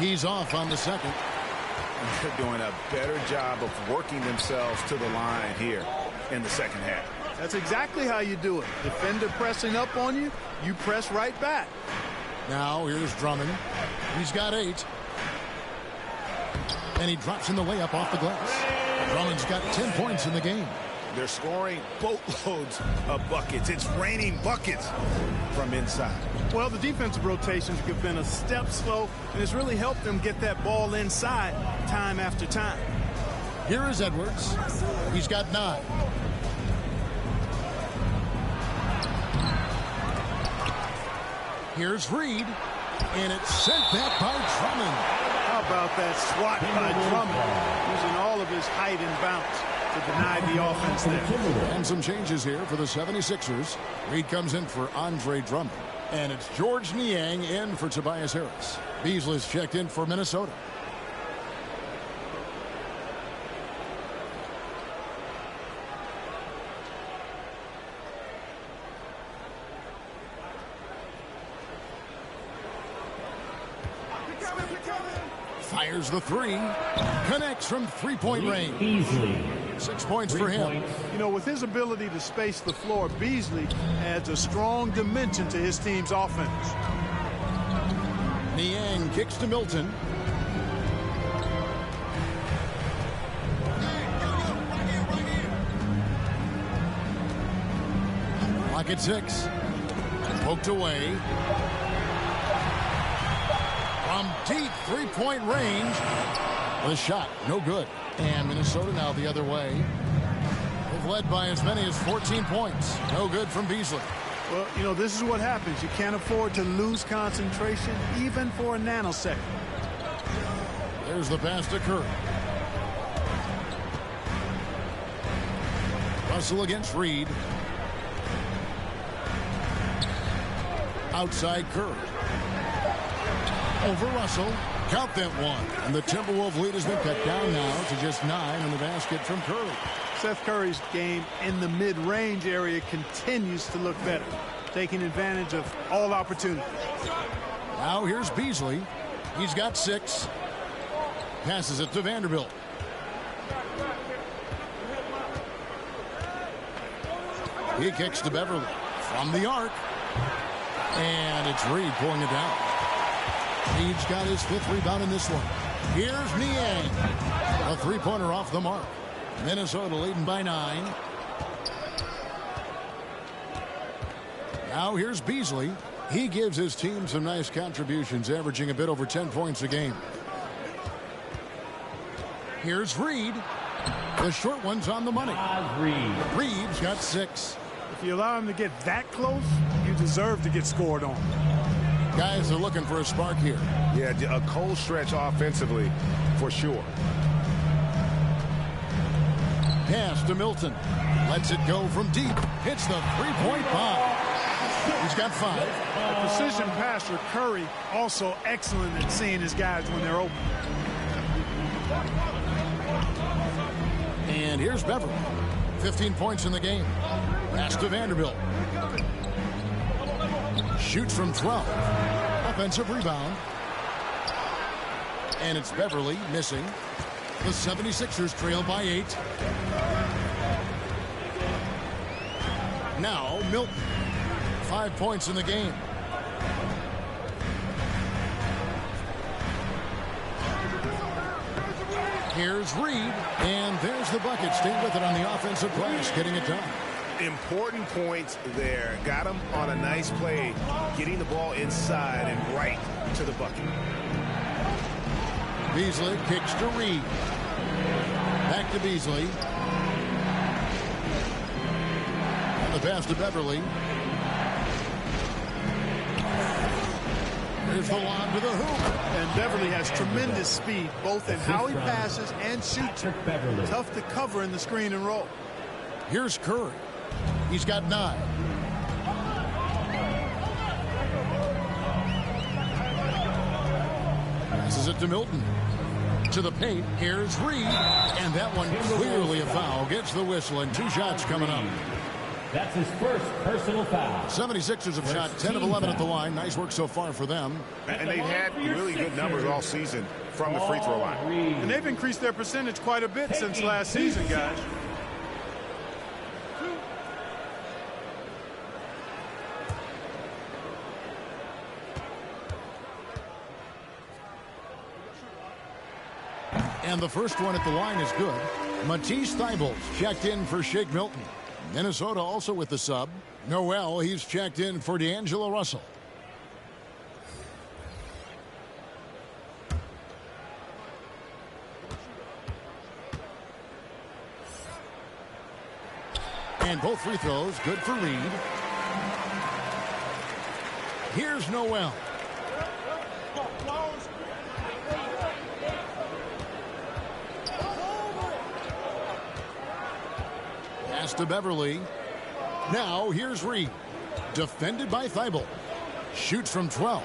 Speaker 2: He's off on the second.
Speaker 3: They're doing a better job of working themselves to the line here in the second half.
Speaker 4: That's exactly how you do it. Defender pressing up on you, you press right back.
Speaker 2: Now here's Drummond. He's got 8. And he drops in the layup off the glass. Drummond's got 10 points in the game.
Speaker 3: They're scoring boatloads of buckets. It's raining buckets from inside.
Speaker 4: Well, the defensive rotations have been a step slow, and it's really helped them get that ball inside time after time.
Speaker 2: Here is Edwards. He's got 9. Here's Reed, and it's sent back by Drummond.
Speaker 4: How about that swat by Drummond, using all of his height and bounce to deny the offense there.
Speaker 2: And some changes here for the 76ers. Reed comes in for Andre Drummond. And it's George Niang in for Tobias Harris. Beasley's checked in for Minnesota. Fires the 3. Connects from three-point range.
Speaker 6: Beasley.
Speaker 2: 6 points for him.
Speaker 4: You know, with his ability to space the floor, Beasley adds a strong dimension to his team's offense.
Speaker 2: Niang kicks to Milton. Clock at 6. Poked away. From deep three-point range. The shot, no good. And Minnesota now the other way. They've led by as many as 14 points. No good from Beasley.
Speaker 4: Well, you know, this is what happens. You can't afford to lose concentration, even for a nanosecond.
Speaker 2: There's the pass to Curry. Russell against Reed. Outside Curry. Over Russell. Count that one. And the Timberwolves lead has been cut down now to just 9 in the basket from Curry.
Speaker 4: Seth Curry's game in the mid-range area continues to look better, taking advantage of all opportunities.
Speaker 2: Now here's Beasley. He's got 6. Passes it to Vanderbilt. He kicks to Beverly from the arc. And it's Reed pulling it down. Reed's got his 5th rebound in this one. Here's Niang. A three-pointer off the mark. Minnesota leading by 9. Now here's Beasley. He gives his team some nice contributions, averaging a bit over 10 points a game. Here's Reed. The short one's on the money. Reed's got 6.
Speaker 4: If you allow him to get that close, you deserve to get scored on.
Speaker 2: Guys are looking for a spark here.
Speaker 3: Yeah, a cold stretch offensively for sure.
Speaker 2: Pass to Milton. Lets it go from deep. Hits the three-point bomb. He's got 5.
Speaker 4: The precision passer, Curry, also excellent at seeing his guys when they're open.
Speaker 2: And here's Beverly. 15 points in the game. Pass to Vanderbilt. Shoots from 12. Offensive rebound. And it's Beverly missing. The 76ers trail by 8. Now Milton. 5 points in the game. Here's Reed. And there's the bucket. Stay with it on the offensive glass. Getting it done.
Speaker 3: Important points there. Got him on a nice play, getting the ball inside and right to the bucket.
Speaker 2: Beasley kicks to Reed. Back to Beasley. And the pass to Beverly. There's the lob to the hoop.
Speaker 4: And Beverly has tremendous speed, both in how he passes and shoots. Tough to cover in the screen and roll.
Speaker 2: Here's Curry. He's got 9. Passes it to Milton. To the paint. Here's Reed. And that one clearly a foul. Gets the whistle and 2 shots coming up.
Speaker 6: That's his first personal foul.
Speaker 2: 76ers have shot 10 of 11 at the line. Nice work so far for them.
Speaker 3: And they've had really good numbers all season from the free throw line.
Speaker 4: And they've increased their percentage quite a bit since last season, guys.
Speaker 2: And the first one at the line is good. Matisse Thybulle checked in for Shake Milton. Minnesota also with the sub. Noel, he's checked in for D'Angelo Russell. And both free throws good for Reed. Here's Noel. Pass to Beverly. Now here's Reed. Defended by Thybulle. Shoots from 12.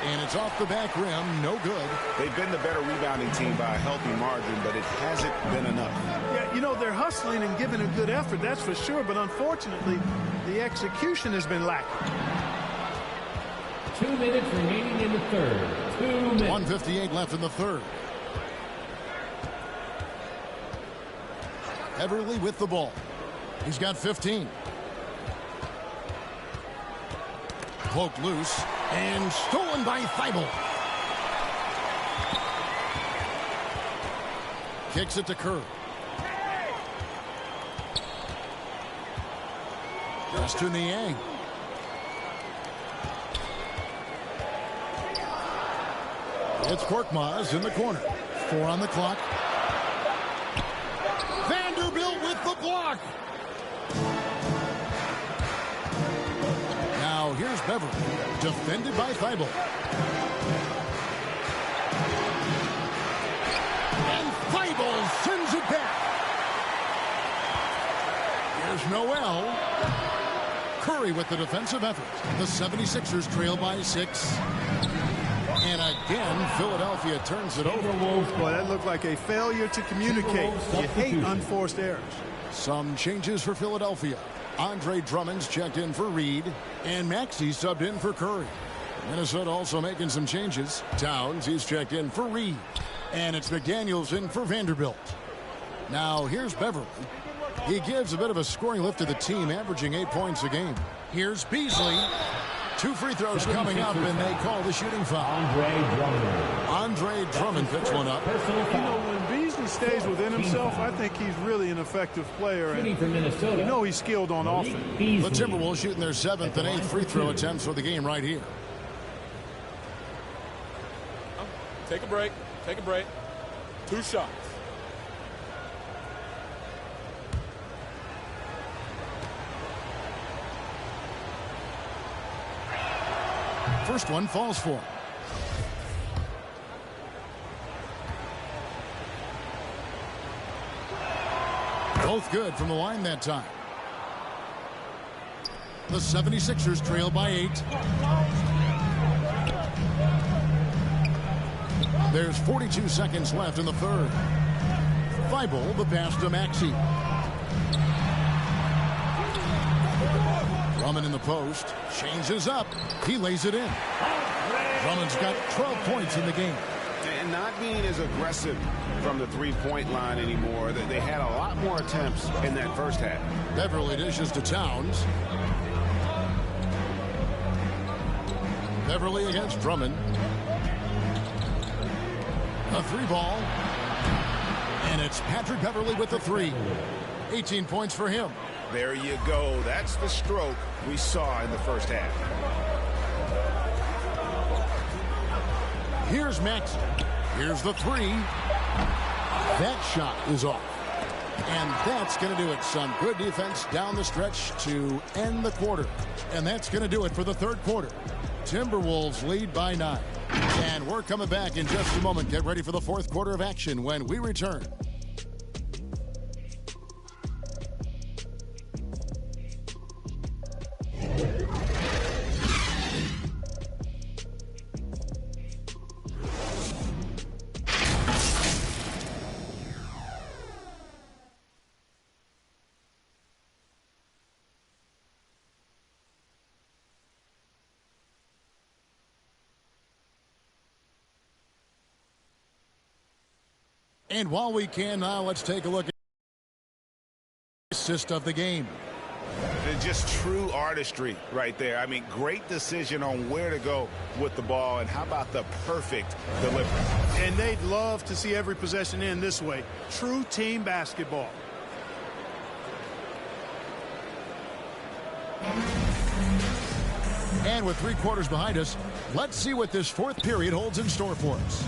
Speaker 2: And it's off the back rim. No good.
Speaker 3: They've been the better rebounding team by a healthy margin, but it hasn't been enough.
Speaker 4: Yeah, you know, they're hustling and giving a good effort, that's for sure. But unfortunately, the execution has been lacking.
Speaker 6: 2 minutes remaining in the third. 2 minutes.
Speaker 2: 1:58 left in the third. Beverly with the ball. He's got 15. Poked loose and stolen by Thybulle. Kicks it to Kerr. Just to Niang. It's Korkmaz in the corner. 4 on the clock. Vanderbilt with the block. Now here's Beverly, defended by Thybulle. And Thybulle sends it back. Here's Noel. Curry with the defensive effort. The 76ers trail by 6. And again, Philadelphia turns it over.
Speaker 4: Boy, that looked like a failure to communicate. You hate unforced errors.
Speaker 2: Some changes for Philadelphia. Andre Drummond's checked in for Reed, and Maxey subbed in for Curry. Minnesota also making some changes. Towns, he's checked in for Reed, and it's McDaniels in for Vanderbilt. Now here's Beverly. He gives a bit of a scoring lift to the team, averaging 8 points a game. Here's Beasley. 2 free throws coming up, and they call the shooting foul. Andre Drummond picks one up.
Speaker 4: You know, when Beasley stays within himself, I think he's really an effective player. And you know he's skilled on offense.
Speaker 2: The Timberwolves shooting their 7th and 8th free throw attempts for the game right here.
Speaker 8: Take a break. Take a break. 2 shots.
Speaker 2: First one falls for him. Both good from the line that time. The 76ers trail by 8. There's 42 seconds left in the third. Thybulle, the pass to Maxey. Drummond in the post. Changes up. He lays it in. Drummond's got 12 points in the game.
Speaker 3: And not being as aggressive from the three-point line anymore. They had a lot more attempts in that first half.
Speaker 2: Beverly dishes to Towns. Beverly against Drummond. A 3-ball. And it's Patrick Beverly with the 3. 18 points for him.
Speaker 3: There you go. That's the stroke we saw in the first half.
Speaker 2: Here's Maxey. Here's the 3. That shot is off. And that's going to do it. Some good defense down the stretch to end the quarter. And that's going to do it for the third quarter. Timberwolves lead by 9. And we're coming back in just a moment. Get ready for the fourth quarter of action when we return. And while we can now, let's take a look at the assist of the game.
Speaker 3: Just true artistry right there. I mean, great decision on where to go with the ball, and how about the perfect delivery.
Speaker 4: And they'd love to see every possession end this way. True team basketball.
Speaker 2: And with 3 quarters behind us, let's see what this 4th period holds in store for us.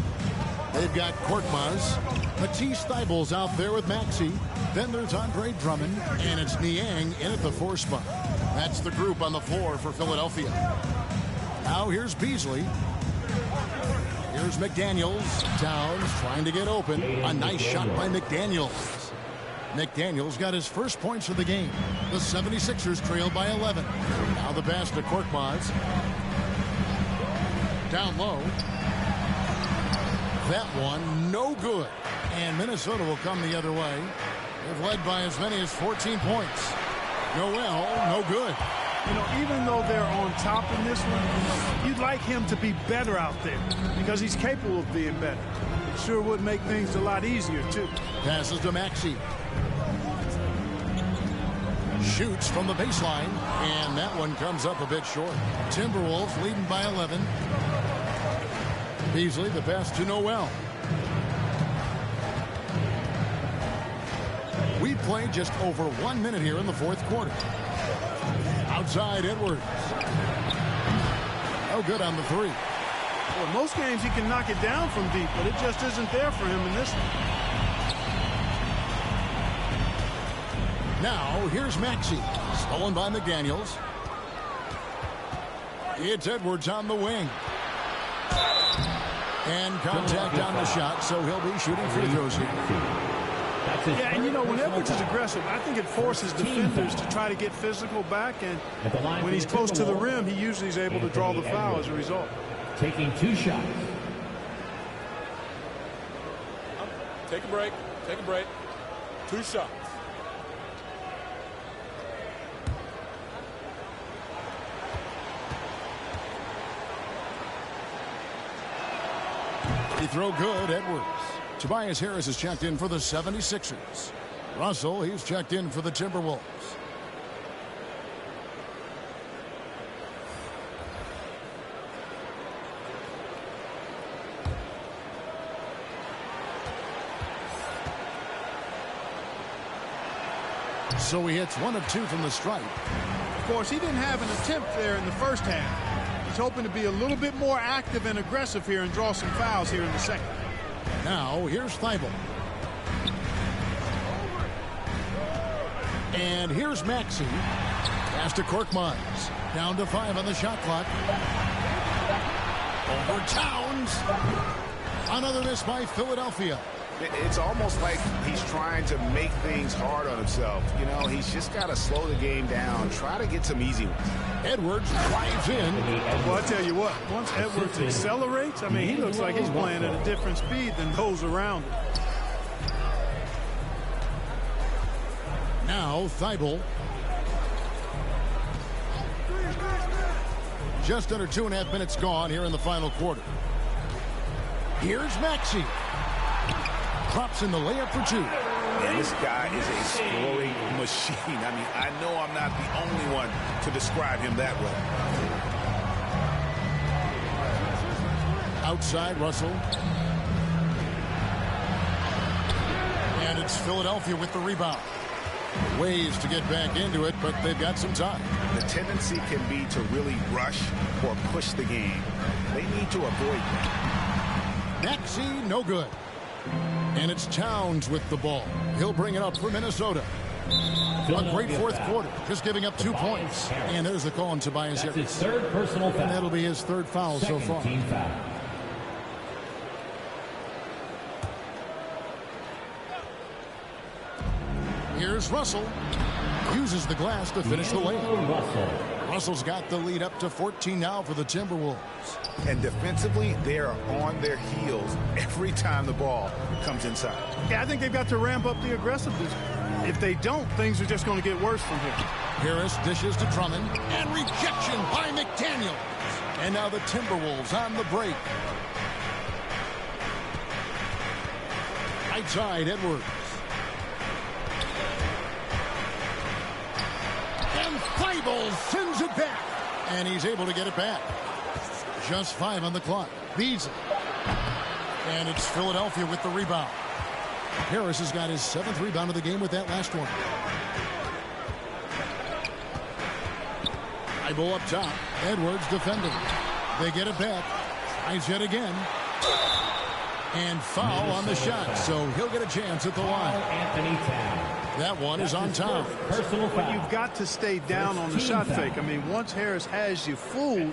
Speaker 2: They've got Korkmaz, Matisse Thybulle's out there with Maxey. Then there's Andre Drummond, and it's Niang in at the 4 spot. That's the group on the floor for Philadelphia. Now here's Beasley. Here's McDaniels. Towns trying to get open. A nice shot by McDaniels. McDaniels got his first points of the game. The 76ers trail by 11. Now the pass to Korkmaz. Down low. That one, no good. And Minnesota will come the other way. They've led by as many as 14 points. Noel, no good.
Speaker 4: You know, even though they're on top in this one, you'd like him to be better out there because he's capable of being better. It sure would make things a lot easier, too.
Speaker 2: Passes to Maxey. Shoots from the baseline, and that one comes up a bit short. Timberwolves leading by 11. Beasley, the pass to Noel. We played just over 1 minute here in the 4th quarter. Outside Edwards. Oh, good on the 3.
Speaker 4: Well, most games he can knock it down from deep, but it just isn't there for him in this one.
Speaker 2: Now, here's Maxey. Stolen by McDaniels. It's Edwards on the wing. And contact on the shot, so he'll be shooting free throws here.
Speaker 4: Yeah, and you know, when Edwards is aggressive, I think it forces defenders to try to get physical back, and when he's close to the rim, he usually is able to draw the foul as a result.
Speaker 6: Taking 2 shots.
Speaker 8: Take a break. Take a break. 2 shots.
Speaker 2: He throw good, Edwards. Tobias Harris is checked in for the 76ers. Russell, he's checked in for the Timberwolves. So he hits 1 of 2 from the stripe.
Speaker 4: Of course, he didn't have an attempt there in the first half. He's hoping to be a little bit more active and aggressive here and draw some fouls here in the second.
Speaker 2: Now, here's Thibault. And here's Maxey. Pass to Korkmaz. Down to 5 on the shot clock. Over Towns. Another miss by Philadelphia.
Speaker 3: It's almost like he's trying to make things hard on himself. You know, he's just got to slow the game down. Try to get some easy ones.
Speaker 2: Edwards drives in.
Speaker 4: Well, I tell you what, once Edwards accelerates, I mean, he looks like he's playing at a different speed than those around him.
Speaker 2: Now, Thibault. Just under 2.5 minutes gone here in the final quarter. Here's Maxey. Drops in the layup for 2.
Speaker 3: And this guy is a scoring machine. I mean, I know I'm not the only one to describe him that way.
Speaker 2: Outside, Russell. And it's Philadelphia with the rebound. Ways to get back into it, but they've got some time.
Speaker 3: The tendency can be to really rush or push the game. They need to avoid that.
Speaker 2: Maxey, no good. And it's Towns with the ball. He'll bring it up for Minnesota. A great 4th quarter, just giving up 2 points. And there's the call on Tobias Harris.
Speaker 6: That's his 3rd personal foul.
Speaker 2: And that'll be his 3rd foul so far.
Speaker 6: Team foul.
Speaker 2: Here's Russell. Uses the glass to finish the layup. Russell's got the lead up to 14 now for the Timberwolves.
Speaker 3: And defensively, they are on their heels every time the ball comes inside.
Speaker 4: Yeah, I think they've got to ramp up the aggressiveness. If they don't, things are just going to get worse from here.
Speaker 2: Harris dishes to Drummond. And rejection by McDaniels. And now the Timberwolves on the break. Right side, Edwards. And Thibault sends it back. And he's able to get it back. Just 5 on the clock. Beasley. And it's Philadelphia with the rebound. Harris has got his 7th rebound of the game with that last one. Thibault up top. Edwards defending. They get it back. Tries yet again. And foul on the shot, so he'll get a chance at the line.
Speaker 6: Anthony Town.
Speaker 2: That one is on Town.
Speaker 6: Personal foul.
Speaker 4: But you've got to stay down on the shot fake. I mean, once Harris has you fooled,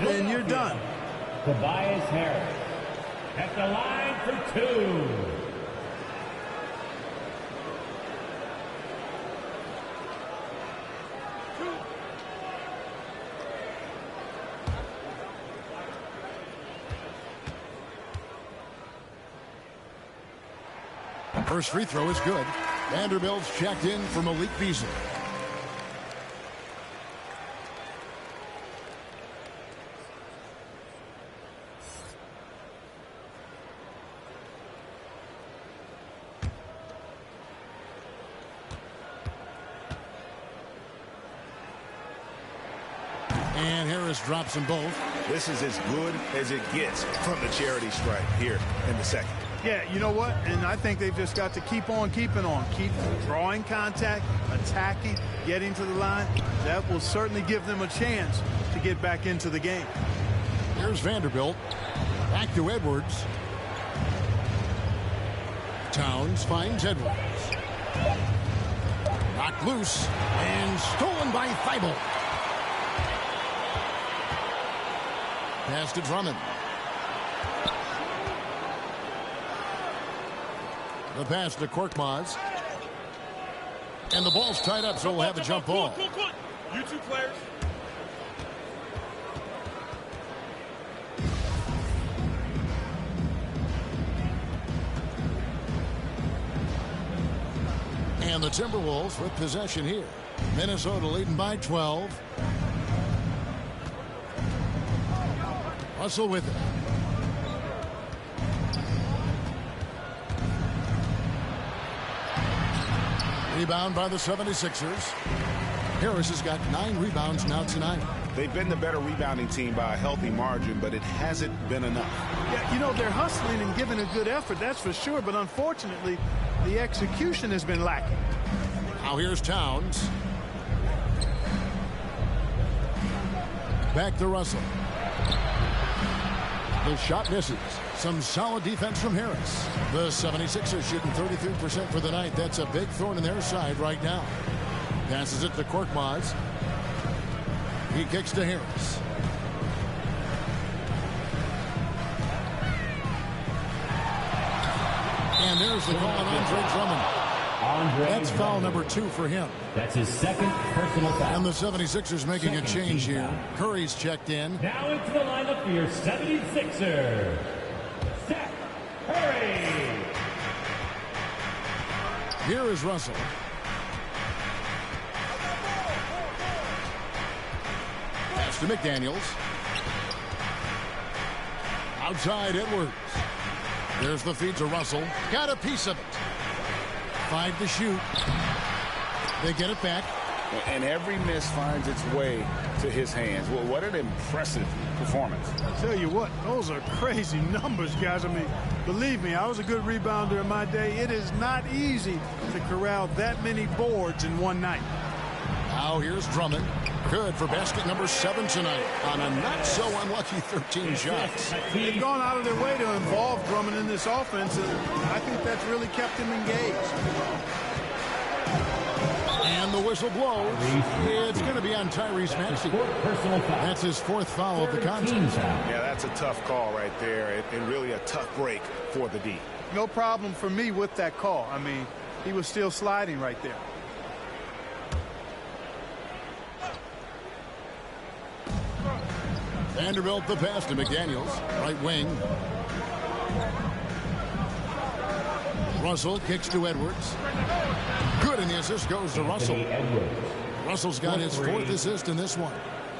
Speaker 4: then you're done.
Speaker 6: Tobias Harris at the line for 2.
Speaker 2: First free throw is good. Vanderbilt's checked in for Malik Beasley. And Harris drops them both.
Speaker 3: This is as good as it gets from the charity stripe here in the second.
Speaker 4: Yeah, you know what? And I think they've just got to keep on keeping on. Keep drawing contact, attacking, getting to the line. That will certainly give them a chance to get back into the game.
Speaker 2: Here's Vanderbilt. Back to Edwards. Towns finds Edwards. Knocked loose and stolen by Thibault. Pass to Drummond. The pass to Korkmaz. And the ball's tied up, so we'll have a jump ball.
Speaker 8: You two players.
Speaker 2: And the Timberwolves with possession here. Minnesota leading by 12. Russell with it. Rebound by the 76ers. Harris has got 9 rebounds now tonight.
Speaker 3: They've been the better rebounding team by a healthy margin, but it hasn't been enough.
Speaker 4: Yeah, you know, they're hustling and giving a good effort, that's for sure. But unfortunately, the execution has been lacking.
Speaker 2: Now here's Towns. Back to Russell. The shot misses. Some solid defense from Harris. The 76ers shooting 33% for the night. That's a big thorn in their side right now. Passes it to Korkmaz. He kicks to Harris. And there's the call on Andre Drummond. That's foul number 2 for him.
Speaker 6: That's his 2nd personal foul.
Speaker 2: And the 76ers making a change here. Curry's checked in.
Speaker 6: Now into the lineup for your 76ers. Seth Curry.
Speaker 2: Here is Russell. Pass to McDaniels. Outside Edwards. There's the feed to Russell. Got a piece of it. 5 to shoot. They get it back.
Speaker 3: And every miss finds its way to his hands. Well, what an impressive performance.
Speaker 4: I tell you what, those are crazy numbers, guys. I mean, believe me, I was a good rebounder in my day. It is not easy to corral that many boards in one night.
Speaker 2: Now here's Drummond. Good for basket number 7 tonight on a not-so-unlucky 13 shots.
Speaker 4: They've gone out of their way to involve Drummond in this offense, and I think that's really kept him engaged.
Speaker 2: And the whistle blows. It's going to be on Tyrese Maxey. That's his 4th foul of the contest.
Speaker 3: Yeah, that's a tough call right there, and really a tough break for the D.
Speaker 4: No problem for me with that call. I mean, he was still sliding right there.
Speaker 2: Vanderbilt the pass to McDaniels. Right wing. Russell kicks to Edwards. Good, and the assist goes to Russell. Russell's got his 4th assist in this one.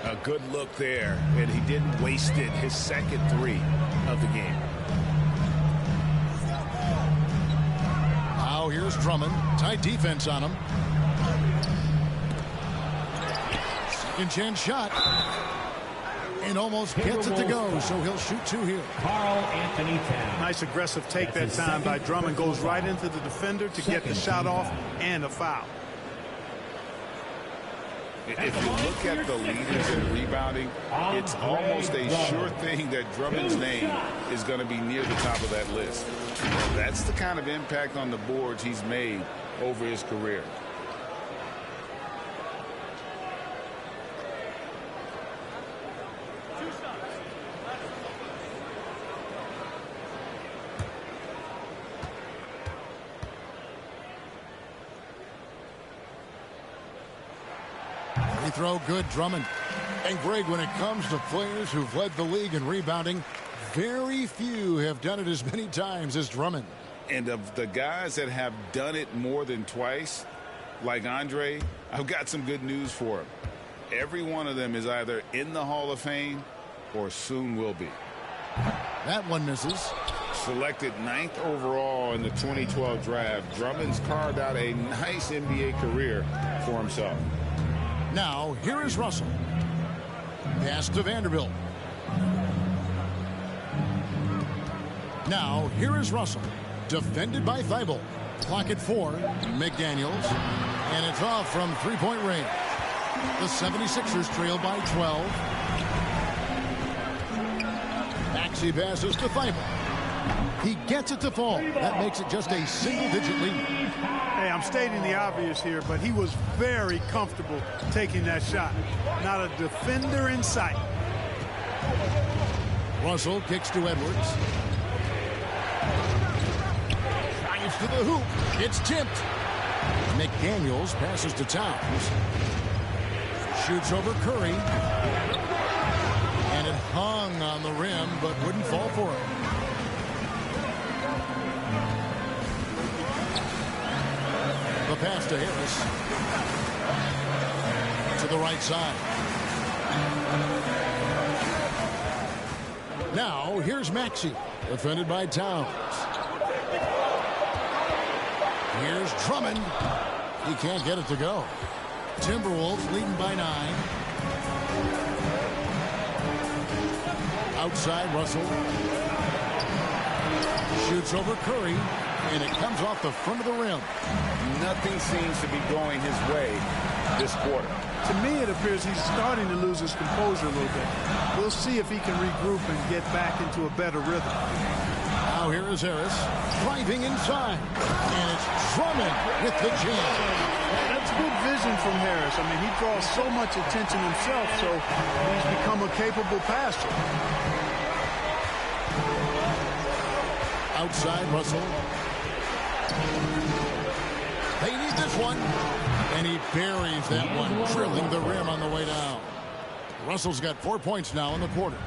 Speaker 3: A good look there, and he didn't waste it. His 2nd 3 of the game.
Speaker 2: Drummond. Tight defense on him. Second chance shot. And almost gets it to go, so he'll shoot 2 here.
Speaker 6: Karl-Anthony Towns.
Speaker 4: Nice aggressive take that time by Drummond. Goes right into the defender to get the shot off and a foul.
Speaker 3: If you look at the leaders in rebounding, it's almost a sure thing that Drummond's name is going to be near the top of that list. That's the kind of impact on the boards he's made over his career.
Speaker 2: Free throw good, Drummond. And Greg, when it comes to players who've led the league in rebounding, very few have done it as many times as Drummond.
Speaker 3: And of the guys that have done it more than twice, like Andre, I've got some good news for him. Every one of them is either in the Hall of Fame or soon will be.
Speaker 2: That one misses.
Speaker 3: Selected 9th overall in the 2012 draft, Drummond's carved out a nice NBA career for himself.
Speaker 2: Now, here is Russell. Pass to Vanderbilt. Now, here is Russell. Defended by Thibault. Clock at 4. McDaniels. And it's off from three-point range. The 76ers trail by 12. Maxey passes to Thibault. He gets it to fall. That makes it just a single-digit lead.
Speaker 4: Hey, I'm stating the obvious here, but he was very comfortable taking that shot. Not a defender in sight.
Speaker 2: Russell kicks to Edwards. Drives to the hoop. It's tipped. McDaniels passes to Towns. Shoots over Curry. And it hung on the rim, but wouldn't fall for him. The pass to Harris. To the right side. Now, here's Maxey. Defended by Towns. Here's Drummond. He can't get it to go. Timberwolves leading by 9. Outside, Russell. Shoots over Curry. And it comes off the front of the rim.
Speaker 3: Nothing seems to be going his way this quarter.
Speaker 4: To me, it appears he's starting to lose his composure a little bit. We'll see if he can regroup and get back into a better rhythm.
Speaker 2: Now here is Harris driving inside. And it's Drummond with the jam.
Speaker 4: That's good vision from Harris. I mean, he draws so much attention himself, so he's become a capable passer.
Speaker 2: Outside, Russell. They need this one. And he buries that one, drilling the rim on the way down. Russell's got 4 points now in the quarter.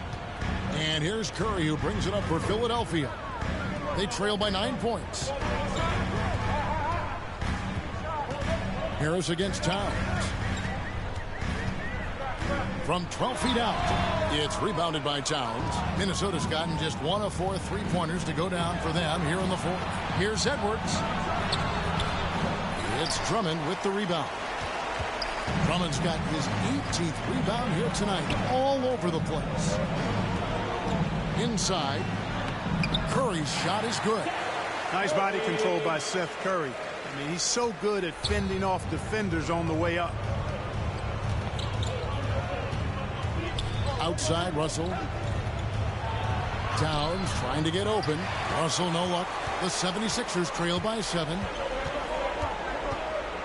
Speaker 2: And here's Curry, who brings it up for Philadelphia. They trail by 9 points. Harris against Towns. From 12 feet out, it's rebounded by Towns. Minnesota's gotten just 1 of 4 three-pointers to go down for them here in the fourth. Here's Edwards. It's Drummond with the rebound. Drummond's got his 18th rebound here tonight, all over the place. Inside, Curry's shot is good.
Speaker 4: Nice body control by Seth Curry. I mean, he's so good at fending off defenders on the way up.
Speaker 2: Outside, Russell. Towns trying to get open. Russell, no luck. The 76ers trail by 7.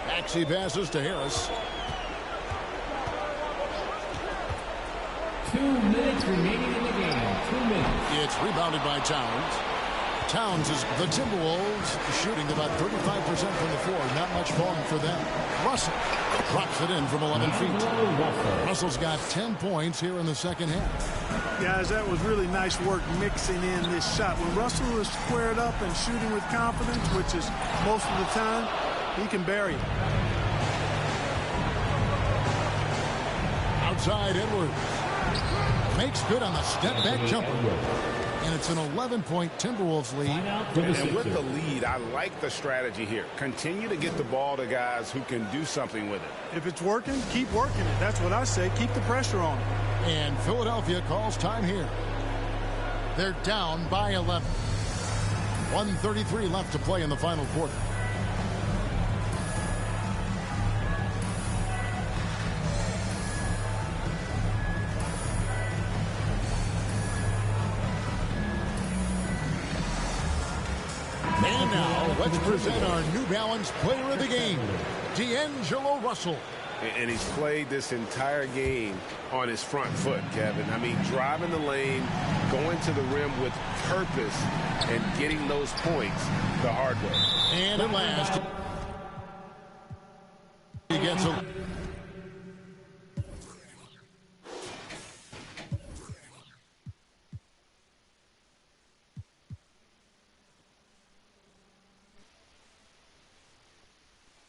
Speaker 2: Maxey passes to Harris.
Speaker 6: 2 minutes remaining in the game. 2 minutes.
Speaker 2: It's rebounded by Towns. Towns is the Timberwolves shooting about 35% from the floor. Not much falling for them. Russell drops it in from 11 feet. Russell's got 10 points here in the second half.
Speaker 4: Guys, that was really nice work mixing in this shot. When Russell is squared up and shooting with confidence, which is most of the time, he can bury it.
Speaker 2: Outside, Edwards makes good on the step-back jumper. And it's an 11-point Timberwolves lead.
Speaker 3: And with the lead, I like the strategy here. Continue to get the ball to guys who can do something with it.
Speaker 4: If it's working, keep working it. That's what I say. Keep the pressure on it.
Speaker 2: And Philadelphia calls time here. They're down by 11. 1:33 left to play in the final quarter. And now, let's present our New Balance Player of the Game, D'Angelo Russell.
Speaker 3: And he's played this entire game on his front foot, Kevin. I mean, driving the lane, going to the rim with purpose, and getting those points the hard way.
Speaker 2: And at last, he gets a